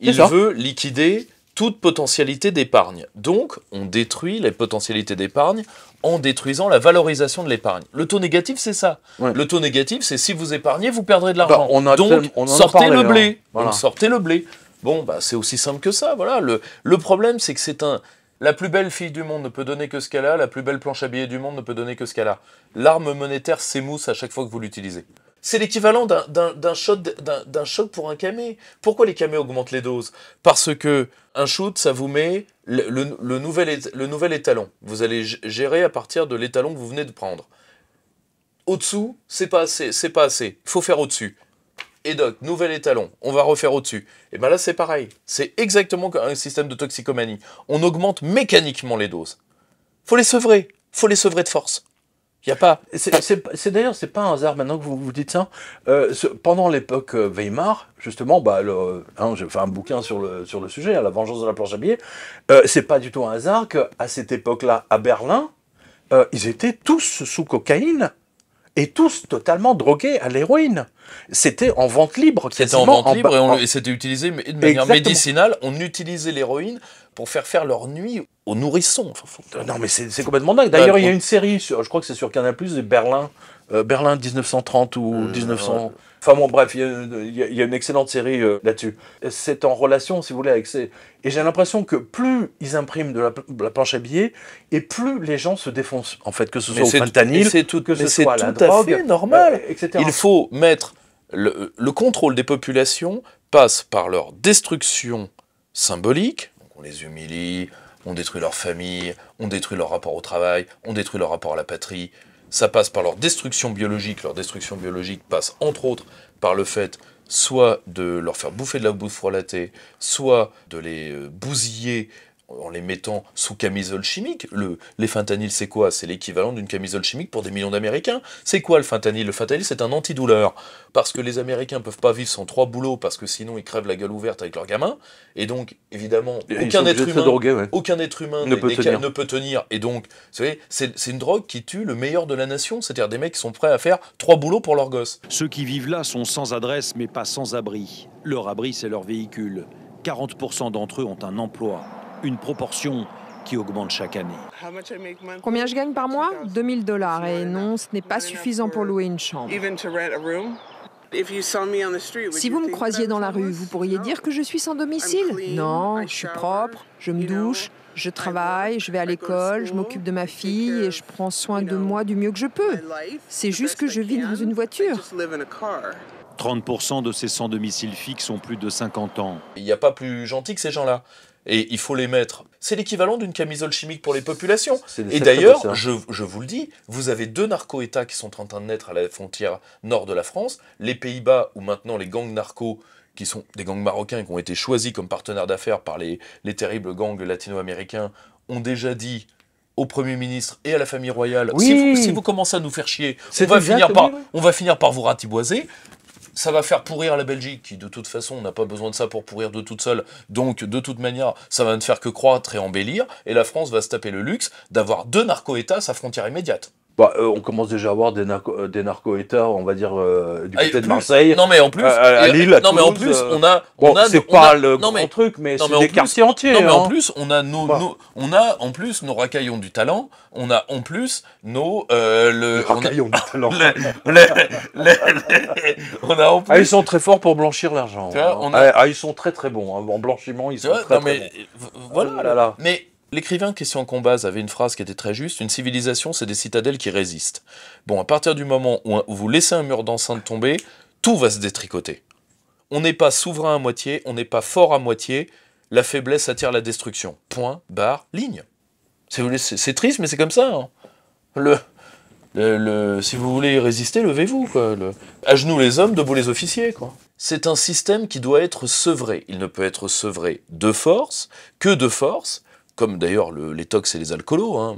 il veut liquider toute potentialité d'épargne. Donc, on détruit les potentialités d'épargne en détruisant la valorisation de l'épargne. Le taux négatif, c'est ça. Ouais. Le taux négatif, c'est si vous épargnez, vous perdrez de l'argent. Donc, sortez le blé. Voilà. Donc, sortez le blé. Bon, c'est aussi simple que ça. Voilà. Le problème, c'est que la plus belle fille du monde ne peut donner que ce qu'elle a, la plus belle planche à billets du monde ne peut donner que ce qu'elle a. L'arme monétaire s'émousse à chaque fois que vous l'utilisez. C'est l'équivalent d'un shot pour un camé. Pourquoi les camés augmentent les doses? Parce que un shoot, ça vous met le nouvel étalon. Vous allez gérer à partir de l'étalon que vous venez de prendre. Au-dessous, c'est pas assez. Il faut faire au-dessus. Et donc, nouvel étalon, on va refaire au-dessus. Et bien là, c'est pareil. C'est exactement comme un système de toxicomanie. On augmente mécaniquement les doses. Faut les sevrer de force. Il y a pas. D'ailleurs, c'est pas un hasard maintenant que vous dites ça. Pendant l'époque Weimar, justement, j'ai fait un bouquin sur le sujet, La vengeance de la planche à billets. C'est pas du tout un hasard qu'à cette époque-là, à Berlin, ils étaient tous sous cocaïne et tous totalement drogués à l'héroïne. C'était en vente libre. C'était en vente libre et c'était utilisé de manière médicinale. On utilisait l'héroïne pour faire leur nuit aux nourrissons. Enfin, non mais c'est complètement dingue. D'ailleurs il y a une série, je crois que c'est sur Canal+, de Berlin 1930 ou 1900... Enfin bon, bref, il y a une excellente série là-dessus. C'est en relation, si vous voulez, avec ces... Et j'ai l'impression que plus ils impriment de la planche à billets, et plus les gens se défoncent, en fait, que ce soit au fentanyl, que ce soit à la drogue, fait normal. etc. Il faut mettre... Le contrôle des populations passe par leur destruction symbolique. Donc on les humilie, on détruit leur famille, on détruit leur rapport au travail, on détruit leur rapport à la patrie. Ça passe par leur destruction biologique. Leur destruction biologique passe entre autres par le fait soit de leur faire bouffer de la bouffe frelatée, soit de les bousiller en les mettant sous camisole chimique. Les fentanyl, c'est quoi? C'est l'équivalent d'une camisole chimique pour des millions d'Américains. C'est quoi le fentanyl? Le fentanyl, c'est un antidouleur. Parce que les Américains ne peuvent pas vivre sans 3 boulots, parce que sinon ils crèvent la gueule ouverte avec leurs gamins. Et donc, évidemment, aucun être humain ne peut tenir. Et donc, vous savez, c'est une drogue qui tue le meilleur de la nation. C'est-à-dire des mecs qui sont prêts à faire 3 boulots pour leurs gosses. Ceux qui vivent là sont sans adresse, mais pas sans abri. Leur abri, c'est leur véhicule. 40% d'entre eux ont un emploi. Une proportion qui augmente chaque année. Combien je gagne par mois? 2 000 $. Et non, ce n'est pas suffisant pour louer une chambre. Si vous me croisiez dans la rue, vous pourriez dire que je suis sans domicile? Non, je suis propre, je me douche, je travaille, je vais à l'école, je m'occupe de ma fille et je prends soin de moi du mieux que je peux. C'est juste que je vis dans une voiture. 30% de ces sans domicile fixe ont plus de 50 ans. Il n'y a pas plus gentil que ces gens-là. Et il faut les mettre. C'est l'équivalent d'une camisole chimique pour les populations. Et d'ailleurs, je vous le dis, vous avez 2 narco-États qui sont en train de naître à la frontière nord de la France. Les Pays-Bas, où maintenant les gangs narcos, qui sont des gangs marocains qui ont été choisis comme partenaires d'affaires par les terribles gangs latino-américains, ont déjà dit au Premier ministre et à la famille royale, si vous commencez à nous faire chier, on va finir par vous ratiboiser. Ça va faire pourrir la Belgique, qui de toute façon n'a pas besoin de ça pour pourrir de toute seule. Donc de toute manière, ça va ne faire que croître et embellir. Et la France va se taper le luxe d'avoir 2 narco-États à sa frontière immédiate. On commence déjà à avoir des narco-États, on va dire, du côté de Marseille. Non mais en plus, à Lille, à Toulouse, mais en plus, c'est pas le grand truc, mais c'est des quartiers entiers. Non mais en plus, on a en plus nos racaillons du talent. On a en plus nos racaillons du talent. On a en plus. Ils sont très forts pour blanchir l'argent. Ils sont très très bons en blanchiment. Ils sont très bons. Voilà. Mais l'écrivain Christian Combaz avait une phrase qui était très juste: une civilisation, c'est des citadelles qui résistent. Bon, à partir du moment où vous laissez un mur d'enceinte tomber, tout va se détricoter. On n'est pas souverain à moitié, on n'est pas fort à moitié, la faiblesse attire la destruction. Point, barre, ligne. C'est triste, mais c'est comme ça. Hein. Si vous voulez résister, levez-vous. À genoux les hommes, debout les officiers. C'est un système qui doit être sevré. Il ne peut être sevré de force, que de force, comme d'ailleurs les tox et les alcoolos. Hein.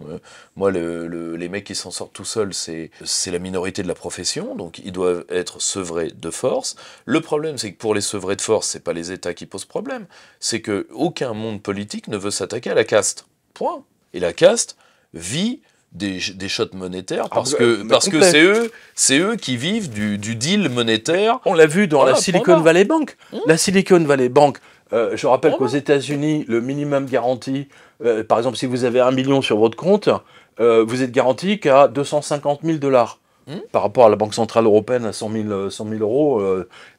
Moi, les mecs qui s'en sortent tout seuls, c'est la minorité de la profession, donc ils doivent être sevrés de force. Le problème, c'est que pour les sevrer de force, c'est pas les États qui posent problème, c'est qu'aucun monde politique ne veut s'attaquer à la caste. Point. Et la caste vit des shots monétaires parce que c'est eux qui vivent du deal monétaire. On l'a vu dans la Silicon Valley Bank. La Silicon Valley Bank, je rappelle qu'aux États-Unis, le minimum garanti, par exemple, si vous avez 1 million sur votre compte, vous êtes garanti qu'à 250 000 $. Par rapport à la Banque Centrale Européenne à 100 000 euros,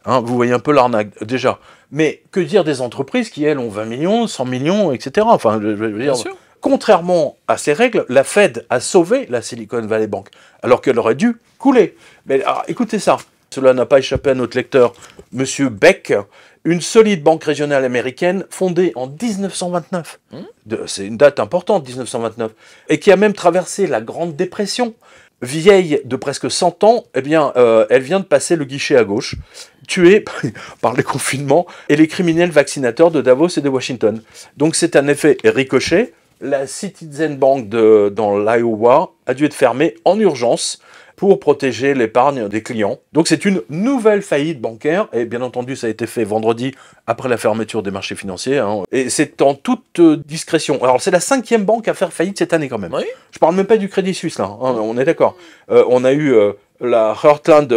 vous voyez un peu l'arnaque déjà. Mais que dire des entreprises qui, elles, ont 20 millions, 100 millions, etc. Enfin, je veux dire, contrairement à ces règles, la Fed a sauvé la Silicon Valley Bank, alors qu'elle aurait dû couler. Mais alors, écoutez ça, cela n'a pas échappé à notre lecteur, Monsieur Beck, une solide banque régionale américaine fondée en 1929. C'est une date importante, 1929, et qui a même traversé la Grande Dépression. Vieille de presque 100 ans, eh bien, elle vient de passer le guichet à gauche, tuée par les confinements et les criminels vaccinateurs de Davos et de Washington. Donc c'est un effet ricochet. La Citizen Bank dans l'Iowa a dû être fermée en urgence pour protéger l'épargne des clients. Donc c'est une nouvelle faillite bancaire, et bien entendu ça a été fait vendredi après la fermeture des marchés financiers, et c'est en toute discrétion. Alors c'est la 5e banque à faire faillite cette année quand même. Oui. Je parle même pas du Crédit Suisse là, on est d'accord. On a eu la Heartland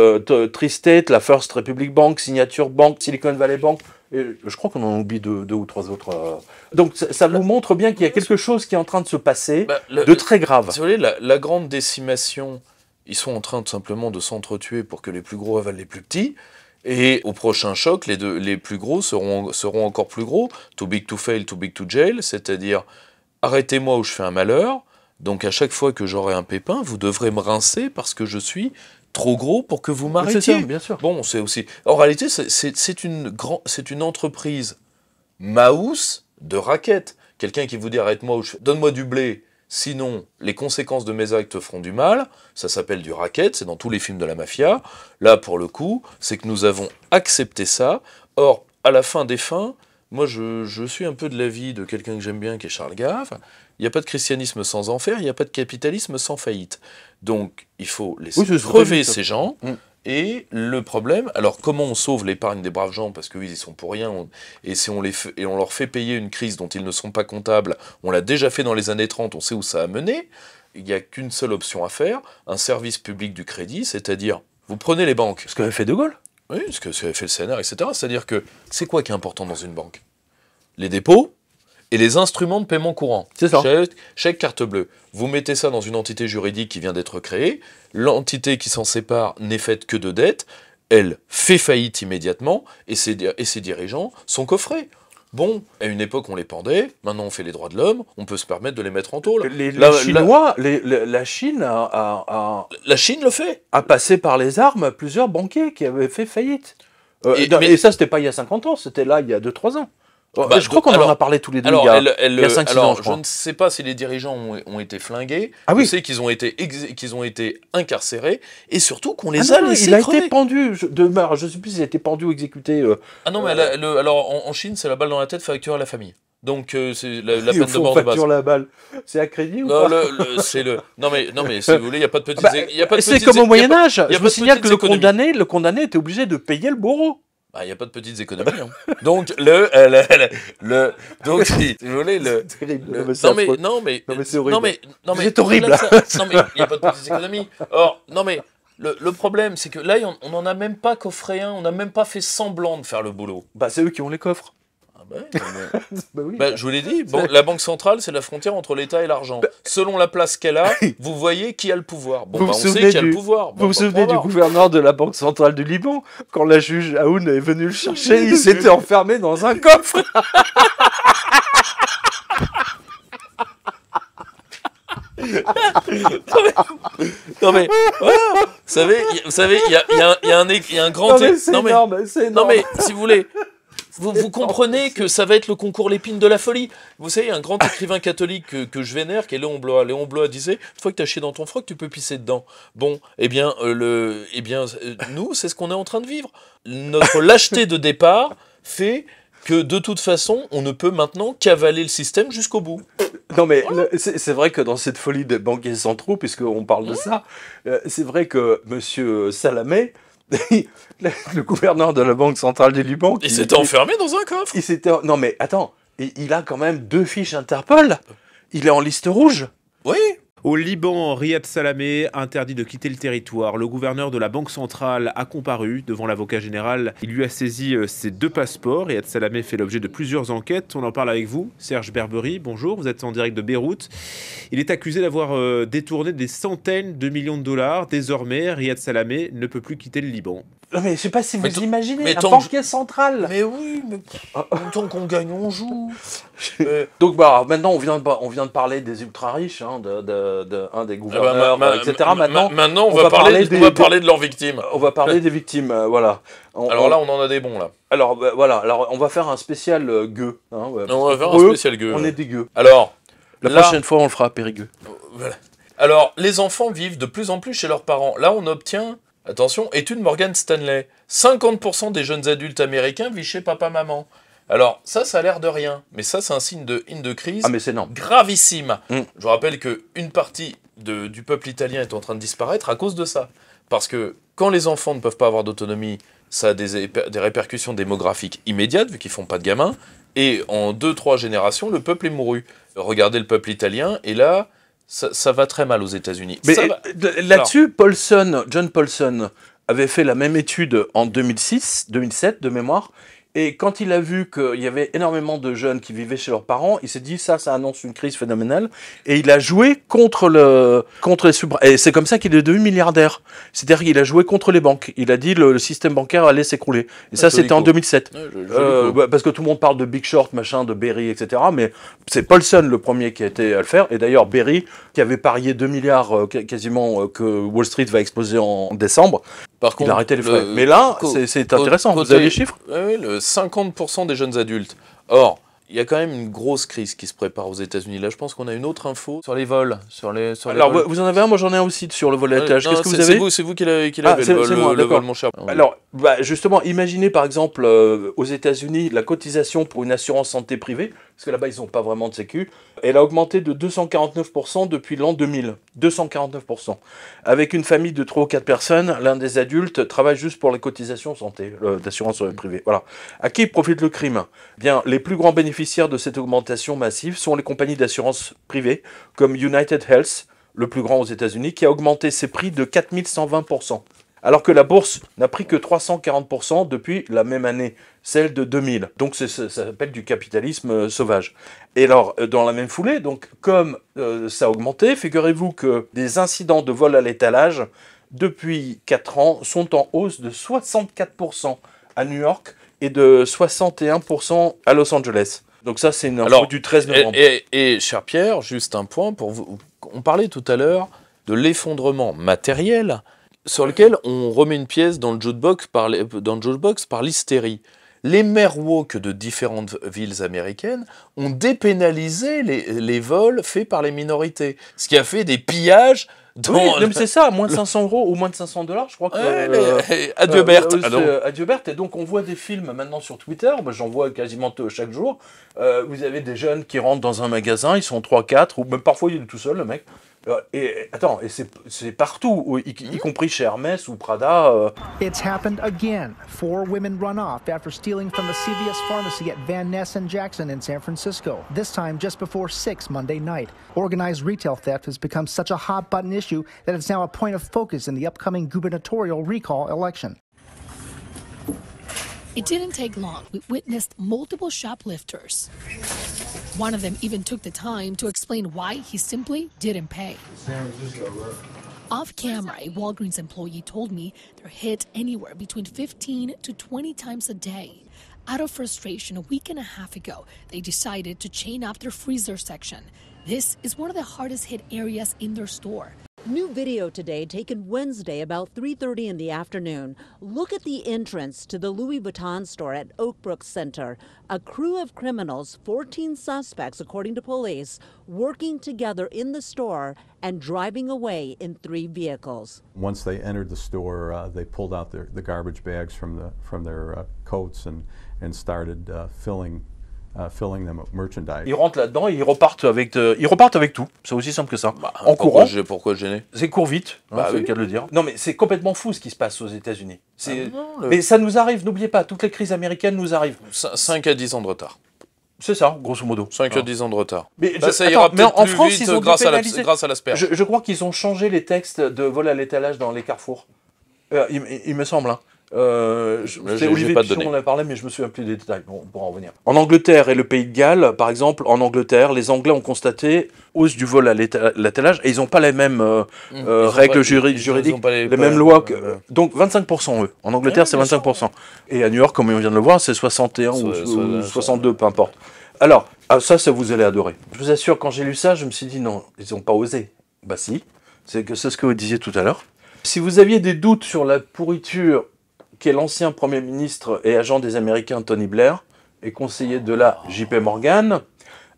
Tri-State, la First Republic Bank, Signature Bank, Silicon Valley Bank, Et je crois qu'on en oublie deux ou trois autres. Donc ça vous montre bien qu'il y a quelque chose qui est en train de se passer de très grave. Si vous voulez, la grande décimation, ils sont en train tout simplement de s'entretuer pour que les plus gros avalent les plus petits. Et au prochain choc, les plus gros seront encore plus gros. Too big to fail, too big to jail. C'est-à-dire, arrêtez-moi ou je fais un malheur. Donc à chaque fois que j'aurai un pépin, vous devrez me rincer parce que je suis trop gros pour que vous m'arrêtiez. C'est ça, bien sûr. Bon, c'est aussi... En réalité, c'est une entreprise mouse de raquettes. Quelqu'un qui vous dit arrête-moi, donne-moi du blé, sinon les conséquences de mes actes feront du mal. Ça s'appelle du racket, c'est dans tous les films de la mafia. Là, pour le coup, c'est que nous avons accepté ça. Or, à la fin des fins, moi je suis un peu de l'avis de quelqu'un que j'aime bien, qui est Charles Gave. Il n'y a pas de christianisme sans enfer, il n'y a pas de capitalisme sans faillite. Donc, il faut laisser crever ces gens. Et le problème, alors comment on sauve l'épargne des braves gens, parce qu'eux ils y sont pour rien, et si on leur fait payer une crise dont ils ne sont pas comptables, on l'a déjà fait dans les années 30, on sait où ça a mené, il n'y a qu'une seule option à faire, un service public du crédit, c'est-à-dire, vous prenez les banques. Ce qu'avait fait De Gaulle. Oui, ce qu'avait fait le CNR, etc. C'est-à-dire que, c'est quoi qui est important dans une banque? Les dépôts et les instruments de paiement courant. C'est ça. Chèque, carte bleue. Vous mettez ça dans une entité juridique qui vient d'être créée. L'entité qui s'en sépare n'est faite que de dettes. Elle fait faillite immédiatement et ses dirigeants sont coffrés. Bon, à une époque on les pendait, maintenant on fait les droits de l'homme, on peut se permettre de les mettre en tôle. Les Chinois, la Chine La Chine le fait. A passé par les armes plusieurs banquiers qui avaient fait faillite. Et ça, c'était pas il y a 50 ans, c'était là il y a 2-3 ans. Je crois qu'on en a parlé tous les deux il y a 5-6 ans, je crois. Je ne sais pas si les dirigeants ont été flingués. Je sais qu'ils ont été incarcérés et surtout qu'on les a laissés crever. Il a été pendu. Je ne sais plus s'il a été pendu ou exécuté. Ah non, mais alors en Chine, c'est la balle dans la tête facturée à la famille. Donc c'est la peine de mort de base. Facture la balle. C'est à crédit ou pas? Non mais si vous voulez, il n'y a pas de petites... c'est comme au Moyen-Âge. Je me signale que le condamné était obligé de payer le bourreau. Il n'y a pas de petites économies. Hein. Donc, donc, si vous voulez, c'est horrible. C'est horrible. Non, mais il n'y a pas de petites économies. Or, non, mais le problème, c'est que là, on n'en a même pas coffré un, on n'a même pas fait semblant de faire le boulot. C'est eux qui ont les coffres. Je vous l'ai dit, la Banque centrale, c'est la frontière entre l'État et l'argent. Selon la place qu'elle a, vous voyez qui a le pouvoir. On sait qui a le pouvoir. Vous vous souvenez du gouverneur de la Banque centrale du Liban? Quand la juge Aoun est venue le chercher, il s'était enfermé dans un coffre. Non mais voilà. Vous savez, il y a un grand... C'est énorme. Non mais, si vous voulez... Vous comprenez que ça va être le concours Lépine de la folie. Vous savez, un grand écrivain catholique que je vénère, qui est Léon Blois. Léon Blois disait, une fois que tu as chié dans ton froc, tu peux pisser dedans. Bon, nous, c'est ce qu'on est en train de vivre. Notre lâcheté de départ fait que, de toute façon, on ne peut maintenant qu'avaler le système jusqu'au bout. Non mais c'est vrai que dans cette folie des banquiers centraux, puisqu'on parle de ça, c'est vrai que M. Salamé, le gouverneur de la Banque centrale du Liban... Il s'était enfermé dans un coffre. Non mais attends, il a quand même 2 fiches Interpol. Il est en liste rouge. Oui. Au Liban, Riyad Salamé interdit de quitter le territoire. Le gouverneur de la Banque centrale a comparu devant l'avocat général. Il lui a saisi ses 2 passeports. Riyad Salamé fait l'objet de plusieurs enquêtes. On en parle avec vous, Serge Berbery. Bonjour, vous êtes en direct de Beyrouth. Il est accusé d'avoir détourné des centaines de millions de dollars. Désormais, Riyad Salamé ne peut plus quitter le Liban. Non mais je sais pas si vous imaginez, un banquier central. Mais oui, mais tant qu'on gagne, on joue. Donc maintenant on vient de parler des ultra riches, un des gouverneurs, etc. Maintenant on va parler de leurs victimes. On va parler des victimes, voilà. Alors là on en a des bons là. Alors alors on va faire un spécial gueux. On va faire un spécial gueux. On est des gueux. Alors la prochaine fois on le fera à Périgueux. Voilà. Alors les enfants vivent de plus en plus chez leurs parents. Là on obtient... Attention, étude Morgan Stanley. 50% des jeunes adultes américains vivent chez papa-maman. Alors, ça a l'air de rien. Mais ça, c'est un signe de crise gravissime. Je vous rappelle qu'une partie du peuple italien est en train de disparaître à cause de ça. Parce que quand les enfants ne peuvent pas avoir d'autonomie, ça a des répercussions démographiques immédiates, vu qu'ils ne font pas de gamins. Et en 2-3 générations, le peuple est mouru. Regardez le peuple italien, et là... Ça va très mal aux États-Unis. Mais là-dessus, John Paulson avait fait la même étude en 2007 de mémoire. Et quand il a vu qu'il y avait énormément de jeunes qui vivaient chez leurs parents, il s'est dit ça annonce une crise phénoménale. Et il a joué contre les et c'est comme ça qu'il est devenu milliardaire. C'est-à-dire qu'il a joué contre les banques. Il a dit le système bancaire allait s'écrouler. Et ça, c'était en 2007. Parce que tout le monde parle de Big Short, machin, de Berry, etc. Mais c'est Paulson le premier qui a été à le faire. Et d'ailleurs, Berry, qui avait parié 2 milliards quasiment que Wall Street va exploser en décembre, par contre, il a arrêté les frais. Mais là, c'est intéressant. Vous avez les chiffres? Oui, le 50% des jeunes adultes. Or, il y a quand même une grosse crise qui se prépare aux États-Unis. Là, je pense qu'on a une autre info sur les vols. Alors, vous en avez un, moi j'en ai un aussi sur le vol à l'étage. Qu'est-ce que vous avez? C'est vous qui l'avez le vol, mon cher. Alors, justement, imaginez par exemple aux États-Unis la cotisation pour une assurance santé privée, parce que là-bas ils n'ont pas vraiment de sécu. Elle a augmenté de 249% depuis l'an 2000. 249%. Avec une famille de 3 ou 4 personnes, l'un des adultes travaille juste pour les cotisations santé, d'assurance privée. Voilà. À qui profite le crime? Bien, les plus grands bénéficiaires de cette augmentation massive sont les compagnies d'assurance privée, comme United Health, le plus grand aux États-Unis, qui a augmenté ses prix de 4120%. Alors que la bourse n'a pris que 340% depuis la même année, celle de 2000. Donc ça s'appelle du capitalisme sauvage. Et alors, dans la même foulée, donc comme ça a augmenté, figurez-vous que des incidents de vol à l'étalage, depuis 4 ans, sont en hausse de 64% à New York et de 61% à Los Angeles. Donc ça, c'est une info du 13 novembre. Et cher Pierre, juste un point, pour vous. On parlait tout à l'heure de l'effondrement matériel sur lequel on remet une pièce dans le jukebox par l'hystérie. Les maires woke de différentes villes américaines ont dépénalisé les vols faits par les minorités, ce qui a fait des pillages. Oui, c'est ça, moins de 500 € ou moins de 500 $, je crois que... Adieu Berthe. Adieu Berthe. Et donc on voit des films maintenant sur Twitter, j'en vois quasiment chaque jour. Vous avez des jeunes qui rentrent dans un magasin, ils sont 3-4, ou même parfois il est tout seul le mec. Et c'est partout, y compris chez Hermès ou Prada. It's happened again. 4 women run off after stealing from a CVS pharmacy at Van Ness and Jackson in San Francisco. This time just before 6 Monday night. Organized retail theft has become such a hot button issue that it's now a point of focus in the upcoming gubernatorial recall election. It didn't take long. We witnessed multiple shoplifters. One of them even took the time to explain why he simply didn't pay. Off camera, a Walgreens employee told me they're hit anywhere between 15 to 20 times a day. Out of frustration, a week and a half ago, they decided to chain up their freezer section. This is one of the hardest hit areas in their store. New video today taken Wednesday about 3:30 in the afternoon. Look at the entrance to the Louis Vuitton store at Oakbrook Center. A crew of criminals, 14 suspects according to police, working together in the store and driving away in 3 vehicles. Once they entered the store, they pulled out the garbage bags from their coats and started filling them with merchandise. Ils rentrent là-dedans et ils repartent avec tout. C'est aussi simple que ça. En courant. Pourquoi gêner? C'est court vite, c'est le cas de le dire. Non mais c'est complètement fou ce qui se passe aux États-Unis. Mais ça nous arrive, n'oubliez pas, toutes les crises américaines nous arrivent. 5 à 10 ans de retard. C'est ça, grosso modo. 5 à 10 ans de retard. Mais ça ira peut-être en plus France, vite ils ont grâce à l'asperge. Je crois qu'ils ont changé les textes de vol à l'étalage dans les carrefours. Il me semble. C'est Olivier Pichon, on en a parlé, mais je me souviens plus des détails. Bon, on pourra en revenir. En Angleterre et le Pays de Galles, par exemple, en Angleterre, les Anglais ont constaté hausse du vol à l'étalage et ils n'ont pas les mêmes règles juridiques, les mêmes lois. Donc 25% eux. En Angleterre, c'est 25%. Et à New York, comme on vient de le voir, c'est 61 ou 62, peu importe. Alors, ça vous allez adorer. Je vous assure, quand j'ai lu ça, je me suis dit non, ils n'ont pas osé. Bah si, c'est ce que vous disiez tout à l'heure. Si vous aviez des doutes sur la pourriture qu'est l'ancien Premier ministre et agent des Américains Tony Blair, et conseiller de la JP Morgan,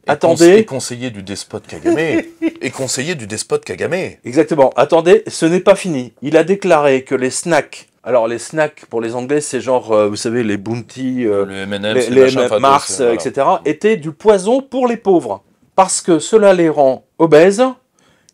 attendez... Et conseiller du despote Kagame. Et conseiller du despote Kagame. Exactement. Attendez, ce n'est pas fini. Il a déclaré que les snacks... Alors, les snacks, pour les Anglais, c'est genre, vous savez, les Bounty, les Mars, etc., étaient du poison pour les pauvres. Parce que cela les rend obèses,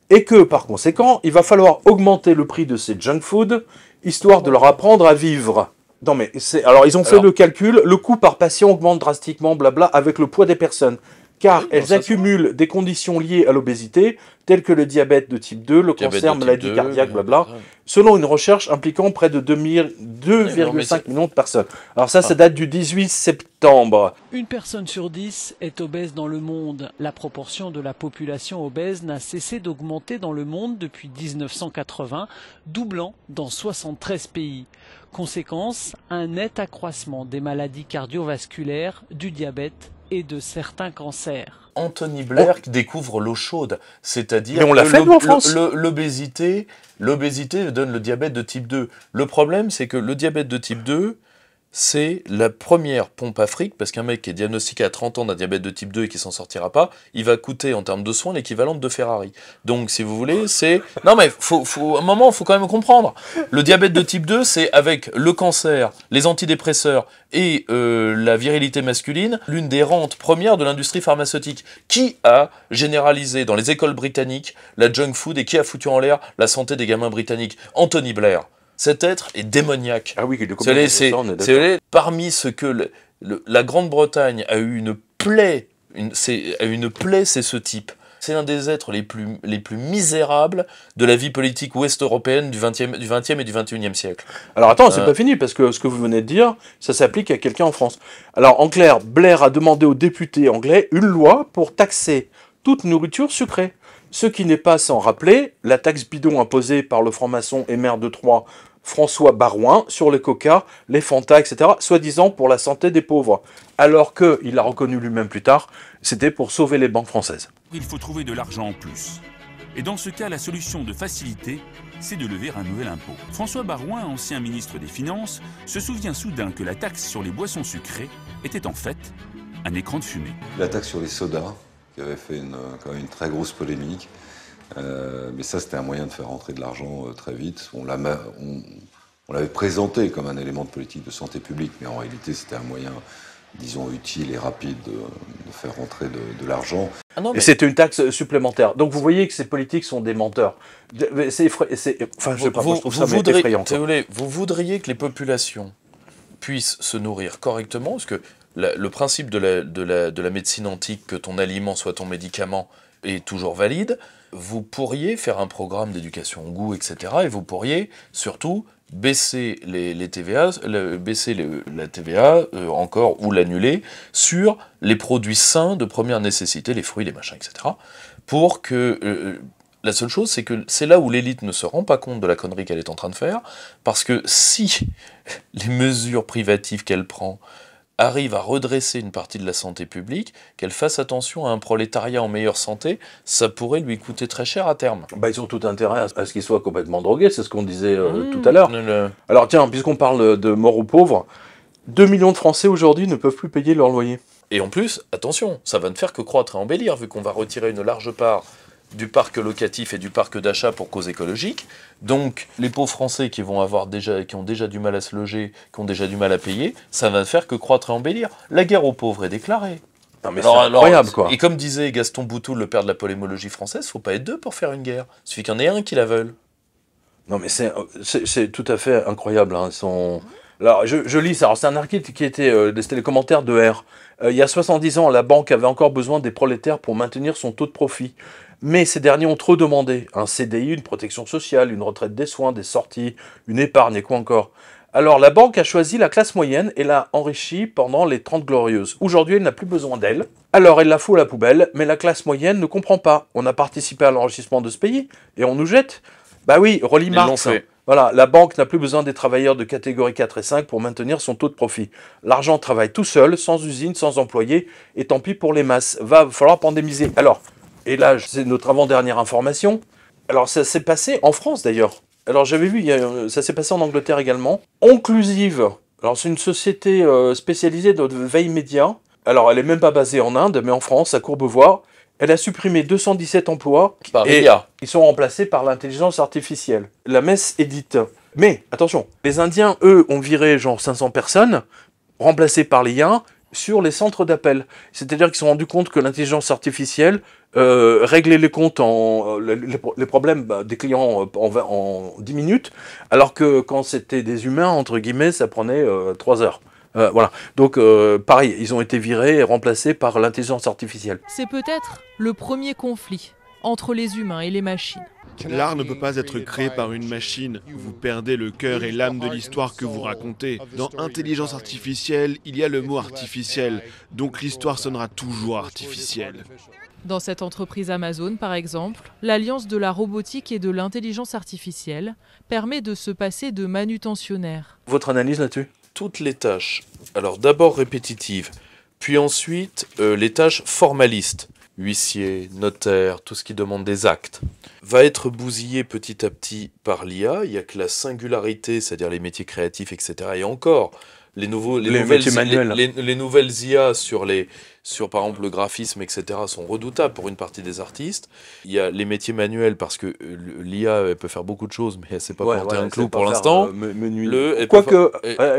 et que, par conséquent, il va falloir augmenter le prix de ces junk food, histoire de leur apprendre à vivre. Non mais alors ils ont fait le calcul, le coût par patient augmente drastiquement, blabla, avec le poids des personnes. car Oui, elles accumulent des conditions liées à l'obésité, telles que le diabète de type 2, le cancer, maladie cardiaque, blabla, selon une recherche impliquant près de 2,5 millions de personnes. Alors ça date du 18 septembre. Une personne sur 10 est obèse dans le monde. La proportion de la population obèse n'a cessé d'augmenter dans le monde depuis 1980, doublant dans 73 pays. Conséquence, un net accroissement des maladies cardiovasculaires, du diabète et de certains cancers. Anthony Blair qui découvre l'eau chaude, c'est-à-dire que l'obésité donne le diabète de type 2. Le problème, c'est que le diabète de type 2, c'est la première pompe à fric, parce qu'un mec qui est diagnostiqué à 30 ans d'un diabète de type 2 et qui s'en sortira pas, il va coûter en termes de soins l'équivalent de Ferrari. Donc, si vous voulez, c'est... Non mais, à un moment, il faut quand même comprendre. Le diabète de type 2, c'est avec le cancer, les antidépresseurs et la virilité masculine, l'une des rentes premières de l'industrie pharmaceutique. Qui a généralisé dans les écoles britanniques la junk food et qui a foutu en l'air la santé des gamins britanniques? Anthony Blair. Cet être est démoniaque. Ah oui, parmi ce que la Grande-Bretagne a eu une plaie, c'est ce type. C'est un des êtres les plus misérables de la vie politique ouest-européenne du 20e et du 21e siècle. Alors attends, c'est pas fini, parce que ce que vous venez de dire, ça s'applique à quelqu'un en France. Alors en clair, Blair a demandé aux députés anglais une loi pour taxer toute nourriture sucrée. Ce qui n'est pas sans rappeler la taxe bidon imposée par le franc-maçon et maire de Troyes, François Barouin, sur les coca, les Fanta, etc., soi-disant pour la santé des pauvres. Alors que, il l'a reconnu lui-même plus tard, c'était pour sauver les banques françaises. Il faut trouver de l'argent en plus. Et dans ce cas, la solution de facilité, c'est de lever un nouvel impôt. François Barouin, ancien ministre des Finances, se souvient soudain que la taxe sur les boissons sucrées était en fait un écran de fumée. La taxe sur les sodas, qui avait fait quand même une très grosse polémique. Mais ça, c'était un moyen de faire rentrer de l'argent très vite. On l'avait présenté comme un élément de politique de santé publique, mais en réalité, c'était un moyen, disons, utile et rapide de faire rentrer de l'argent. Et c'était une taxe supplémentaire. Donc vous voyez que ces politiques sont des menteurs. Enfin, je trouve ça effrayant. Vous voudriez que les populations puissent se nourrir correctement, parce que le principe de la médecine antique, que ton aliment soit ton médicament, est toujours valide. Vous pourriez faire un programme d'éducation au goût, etc. Et vous pourriez surtout baisser les TVA, la TVA encore, ou l'annuler sur les produits sains de première nécessité, les fruits, les machins, etc. Pour que... la seule chose, c'est que c'est là où l'élite ne se rend pas compte de la connerie qu'elle est en train de faire, parce que si les mesures privatives qu'elle prend arrive à redresser une partie de la santé publique, qu'elle fasse attention à un prolétariat en meilleure santé, ça pourrait lui coûter très cher à terme. Bah, ils ont tout intérêt à ce qu'il soit complètement drogué, c'est ce qu'on disait tout à l'heure. Alors tiens, puisqu'on parle de mort aux pauvres, 2 millions de Français aujourd'hui ne peuvent plus payer leur loyer. Et en plus, attention, ça va ne faire que croître et embellir, vu qu'on va retirer une large part du parc locatif et du parc d'achat pour cause écologique. Donc, les pauvres Français qui ont déjà du mal à se loger, qui ont déjà du mal à payer, ça va ne faire que croître et embellir. La guerre aux pauvres est déclarée. Non, mais c'est incroyable, quoi. Et comme disait Gaston Boutoul, le père de la polémologie française, faut pas être deux pour faire une guerre. Il suffit qu'il y en ait un qui la veuille. Non, mais c'est tout à fait incroyable. Hein. Alors, je lis ça. C'est un article qui c'était les commentaires de R. Il y a 70 ans, la banque avait encore besoin des prolétaires pour maintenir son taux de profit. Mais ces derniers ont trop demandé. Un CDI, une protection sociale, une retraite des soins, des sorties, une épargne et quoi encore. Alors la banque a choisi la classe moyenne et l'a enrichie pendant les 30 glorieuses. Aujourd'hui, elle n'a plus besoin d'elle. Alors elle la fout à la poubelle, mais la classe moyenne ne comprend pas. On a participé à l'enrichissement de ce pays et on nous jette. Bah oui, Rolly Marx. Voilà, la banque n'a plus besoin des travailleurs de catégorie 4 et 5 pour maintenir son taux de profit. L'argent travaille tout seul, sans usine, sans employés, et tant pis pour les masses. Va falloir pandémiser. Alors, et là, c'est notre avant-dernière information. Alors, ça s'est passé en France, d'ailleurs. Alors, j'avais vu, ça s'est passé en Angleterre également. Onclusive. Alors, c'est une société spécialisée dans de veille média. Alors, elle n'est même pas basée en Inde, mais en France, à Courbevoie. Elle a supprimé 217 emplois. Et ils sont remplacés par l'intelligence artificielle. La messe est dite. Mais, attention, les Indiens, eux, ont viré genre 500 personnes, remplacées par l'IA, sur les centres d'appel. C'est-à-dire qu'ils se sont rendus compte que l'intelligence artificielle réglait les comptes, les problèmes des clients en 10 minutes, alors que quand c'était des humains, entre guillemets, ça prenait 3 heures. Voilà. Donc, pareil, ils ont été virés et remplacés par l'intelligence artificielle. C'est peut-être le premier conflit entre les humains et les machines. L'art ne peut pas être créé par une machine. Vous perdez le cœur et l'âme de l'histoire que vous racontez. Dans intelligence artificielle, il y a le mot artificiel, donc l'histoire sonnera toujours artificielle. Dans cette entreprise Amazon, par exemple, l'alliance de la robotique et de l'intelligence artificielle permet de se passer de manutentionnaire. Votre analyse là-dessus? Toutes les tâches, alors d'abord répétitives, puis ensuite les tâches formalistes, huissier, notaire, tout ce qui demande des actes, va être bousillé petit à petit par l'IA. Il n'y a que la singularité, c'est-à-dire les métiers créatifs, etc. Et encore, les nouvelles IA sur par exemple le graphisme, etc. sont redoutables pour une partie des artistes. Il y a les métiers manuels parce que l'IA peut faire beaucoup de choses, mais elle ne sait pas planter un clou pour l'instant. Quoique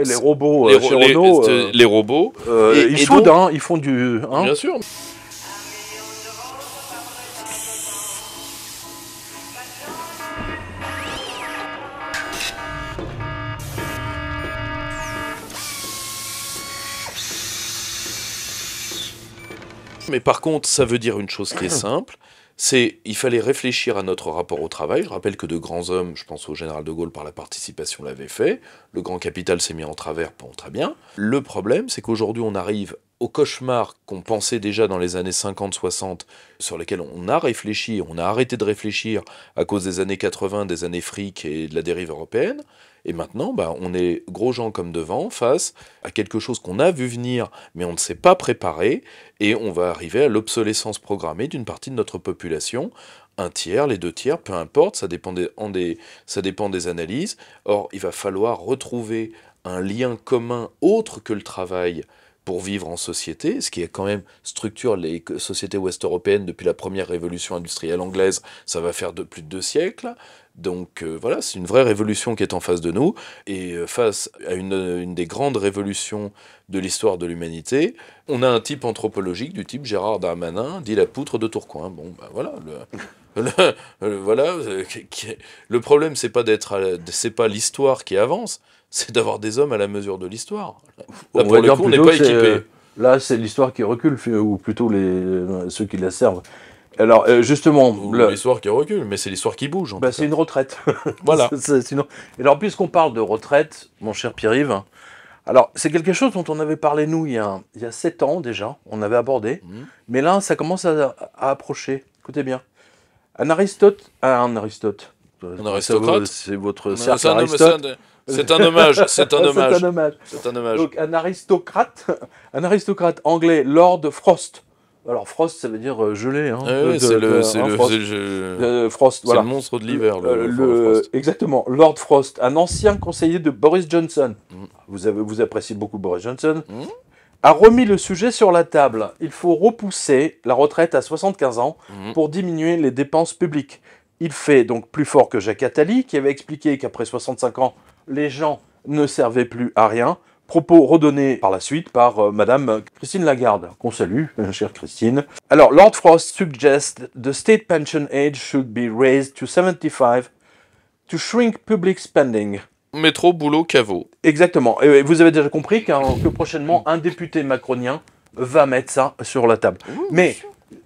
les robots chez Renault, les robots, ils soudent, hein, ils font du... Hein. Bien sûr. Mais par contre, ça veut dire une chose qui est simple, c'est il fallait réfléchir à notre rapport au travail. Je rappelle que de grands hommes, je pense au général de Gaulle par la participation l'avaient fait, le grand capital s'est mis en travers, bon, très bien. Le problème, c'est qu'aujourd'hui on arrive au cauchemar qu'on pensait déjà dans les années 50-60, sur lesquels on a réfléchi, on a arrêté de réfléchir à cause des années 80, des années fric et de la dérive européenne. Et maintenant, on est gros gens comme devant, face à quelque chose qu'on a vu venir, mais on ne s'est pas préparé, et on va arriver à l'obsolescence programmée d'une partie de notre population, un tiers, les 2 tiers, peu importe, ça dépend des analyses. Or, il va falloir retrouver un lien commun autre que le travail pour vivre en société, ce qui est quand même structure les sociétés ouest-européennes depuis la première révolution industrielle anglaise, ça va faire plus de 2 siècles. Donc voilà, c'est une vraie révolution qui est en face de nous, et face à une des grandes révolutions de l'histoire de l'humanité, on a un type anthropologique du type Gérard Darmanin, dit la poutre de Tourcoing. Bon, voilà, le problème, c'est pas l'histoire qui avance, c'est d'avoir des hommes à la mesure de l'histoire. Là, pour le coup, on n'est pas équipé. Là, c'est l'histoire qui recule, ou plutôt ceux qui la servent. Alors, justement... L'histoire qui recule, mais c'est l'histoire qui bouge. C'est une retraite. Voilà. Et alors, puisqu'on parle de retraite, mon cher Pierre-Yves, alors, c'est quelque chose dont on avait parlé, nous, il y a 7 ans déjà, on avait abordé, mais là, ça commence à approcher. Écoutez bien. Un aristocrate, c'est votre cercle Aristote. C'est un hommage, c'est un hommage. C'est un hommage. Donc, un aristocrate anglais, Lord Frost. Alors, Frost, ça veut dire gelé. Hein, oui, c'est Frost, voilà. Le monstre de l'hiver. Exactement, Lord Frost, un ancien conseiller de Boris Johnson. Vous appréciez beaucoup Boris Johnson. A remis le sujet sur la table. Il faut repousser la retraite à 75 ans pour diminuer les dépenses publiques. Il fait donc plus fort que Jacques Attali, qui avait expliqué qu'après 65 ans, les gens ne servaient plus à rien. Propos redonnés par la suite par Madame Christine Lagarde, qu'on salue, chère Christine. Alors, Lord Frost suggests the state pension age should be raised to 75 to shrink public spending. Métro, boulot, caveau. Exactement. Et vous avez déjà compris que prochainement, un député macronien va mettre ça sur la table. Mais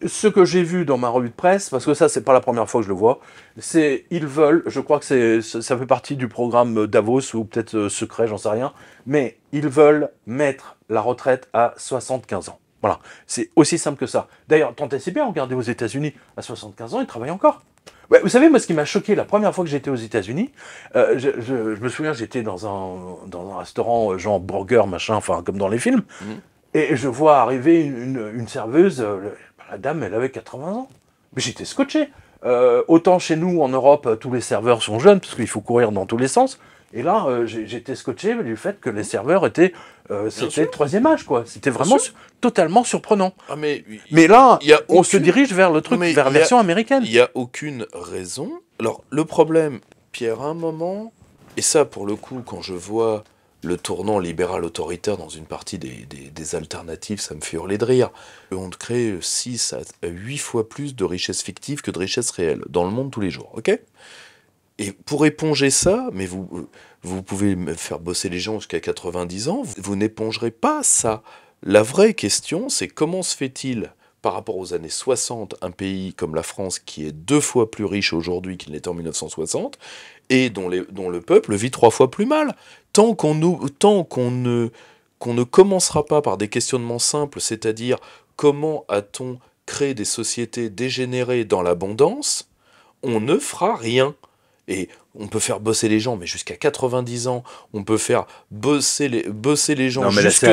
ce que j'ai vu dans ma revue de presse, parce que ça, c'est pas la première fois que je le vois, c'est ils veulent, je crois que ça fait partie du programme Davos, ou peut-être secret, j'en sais rien, mais ils veulent mettre la retraite à 75 ans. Voilà, c'est aussi simple que ça. D'ailleurs, tant et si bien, regardez aux États-Unis, à 75 ans, ils travaillent encore. Ouais, vous savez, moi, ce qui m'a choqué la première fois que j'étais aux États-Unis, je me souviens, j'étais dans un restaurant genre burger, machin, enfin, comme dans les films, et je vois arriver une serveuse, la dame, elle avait 80 ans. Mais j'étais scotché. Autant chez nous, en Europe, tous les serveurs sont jeunes, parce qu'il faut courir dans tous les sens. Et là, j'étais scotché du fait que les serveurs étaient... c'était le 3e âge, quoi. C'était vraiment totalement surprenant. Ah, mais là, on se dirige vers le truc, vers la version américaine. Il n'y a aucune raison. Alors, le problème, Pierre, à un moment, et ça, pour le coup, quand je vois le tournant libéral autoritaire dans une partie des alternatives, ça me fait hurler de rire. On crée 6 à 8 fois plus de richesses fictives que de richesses réelles, dans le monde tous les jours, ok ? Et pour éponger ça, mais vous pouvez me faire bosser les gens jusqu'à 90 ans, vous n'épongerez pas ça. La vraie question, c'est comment se fait-il, par rapport aux années 60, un pays comme la France, qui est 2 fois plus riche aujourd'hui qu'il n'était en 1960, et dont le peuple vit 3 fois plus mal. Tant qu'on ne commencera pas par des questionnements simples, c'est-à-dire comment a-t-on créé des sociétés dégénérées dans l'abondance, on ne fera rien. Et on peut faire bosser les gens, mais jusqu'à 90 ans, on peut faire bosser les gens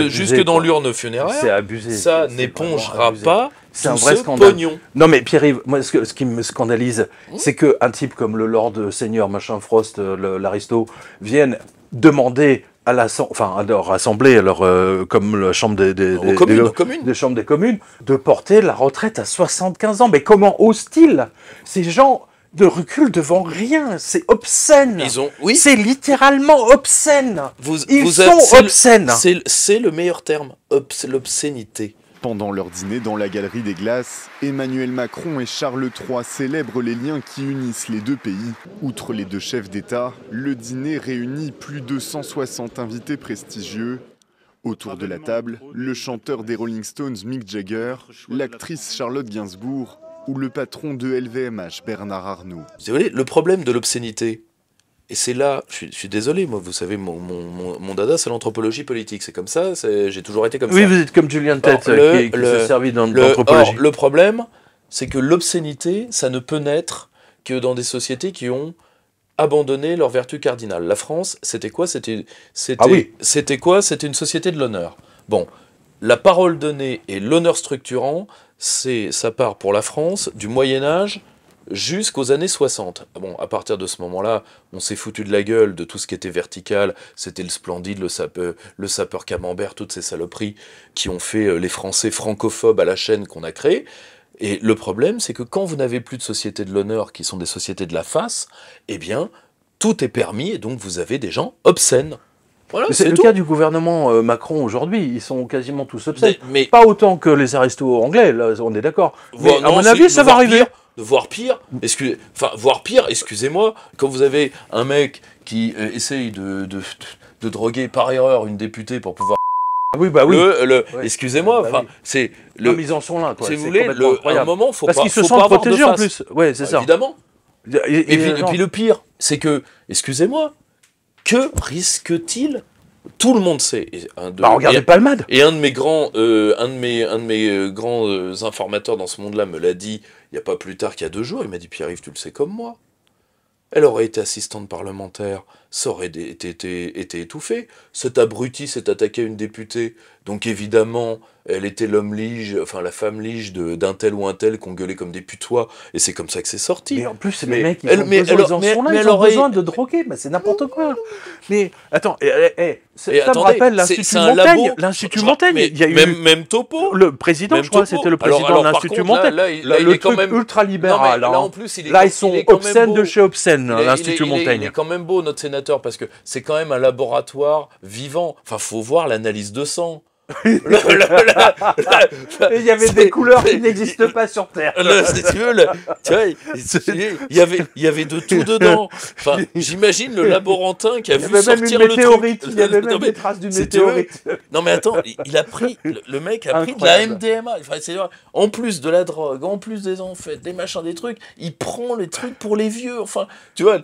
jusque dans l'urne funéraire. C'est abusé. Ça n'épongera pas un vrai scandale. Pognon. Non mais Pierre-Yves, moi ce qui me scandalise, c'est qu'un type comme le Lord Seigneur machin Frost, l'aristo, vienne demander à leur assemblée, comme la chambre des chambres des communes, de porter la retraite à 75 ans. Mais comment osent-ils, ces gens de recul devant rien? C'est obscène. C'est littéralement obscène. Ils sont obscènes. C'est le meilleur terme, l'obscénité. Pendant leur dîner dans la Galerie des Glaces, Emmanuel Macron et Charles III célèbrent les liens qui unissent les deux pays. Outre les 2 chefs d'État, le dîner réunit plus de 160 invités prestigieux. Autour de la table, le chanteur des Rolling Stones Mick Jagger, l'actrice Charlotte Gainsbourg ou le patron de LVMH Bernard Arnault. Vous voyez, le problème de l'obscénité, et c'est là, je suis désolé, moi, vous savez, mon dada, c'est l'anthropologie politique. C'est comme ça, j'ai toujours été comme ça. Oui, vous êtes comme Julien Tête, qui s'est servi d'anthropologie. Le problème, c'est que l'obscénité, ça ne peut naître que dans des sociétés qui ont abandonné leur vertu cardinale. La France, c'était quoi ? C'était quoi ? C'était une société de l'honneur. Bon, la parole donnée et l'honneur structurant, ça part pour la France du Moyen-Âge jusqu'aux années 60. Bon, à partir de ce moment-là, on s'est foutu de la gueule de tout ce qui était vertical. C'était le Splendide, le sapeur camembert, toutes ces saloperies qui ont fait les Français francophobes à la chaîne qu'on a créée. Et le problème, c'est que quand vous n'avez plus de sociétés de l'honneur, qui sont des sociétés de la face, eh bien, tout est permis, et donc vous avez des gens obscènes. Voilà, c'est le cas du gouvernement Macron aujourd'hui, ils sont quasiment tous obscènes. Mais pas autant que les aristos anglais, là, on est d'accord. Mais à mon avis, ça va arriver. Voire pire, excusez-moi, quand vous avez un mec qui essaye de droguer par erreur une députée pour pouvoir... Ah oui, bah oui. Excusez-moi, c'est le... ils en sont là, quoi. Si vous voulez, à un moment, faut parce pas... Parce qu'ils se sentent protégés en plus. Ouais, c'est ça. Évidemment. Et puis le pire, c'est que, excusez-moi, que risque-t-il ? Tout le monde sait. Regardez Palmade. Et un de mes grands informateurs dans ce monde-là me l'a dit il n'y a pas plus tard qu'il y a 2 jours. Il m'a dit, Pierre-Yves, tu le sais comme moi. Elle aurait été assistante parlementaire, ça aurait été étouffé. Cet abruti s'est attaqué à une députée, donc évidemment, elle était l'homme lige, enfin la femme lige d'un tel ou un tel qu'on gueulait comme des putois, et c'est comme ça que c'est sorti. Mais en plus, c'est les mecs, ils ont besoin de droguer, mais c'est n'importe quoi. Mais attends, ça me rappelle l'Institut Montaigne. L'Institut Montaigne, il y a eu même topo. Le président, je crois, c'était le président de l'Institut Montaigne. Le truc ultra-libéral. Là, ils sont obscènes de chez obscènes, l'Institut Montaigne. Il est quand même beau, notre sénateur, parce que c'est quand même un laboratoire vivant. Enfin, faut voir l'analyse de sang. Il y avait des couleurs qui n'existent pas sur Terre. Il y avait de tout dedans. Enfin, j'imagine le laborantin qui a vu sortir le truc. Il y avait même des traces d'une météorite. Non mais attends, le mec a pris de la MDMA. Enfin, en plus de la drogue, en plus des amphètes, des machins, des trucs, il prend les trucs pour les vieux. Enfin, tu vois,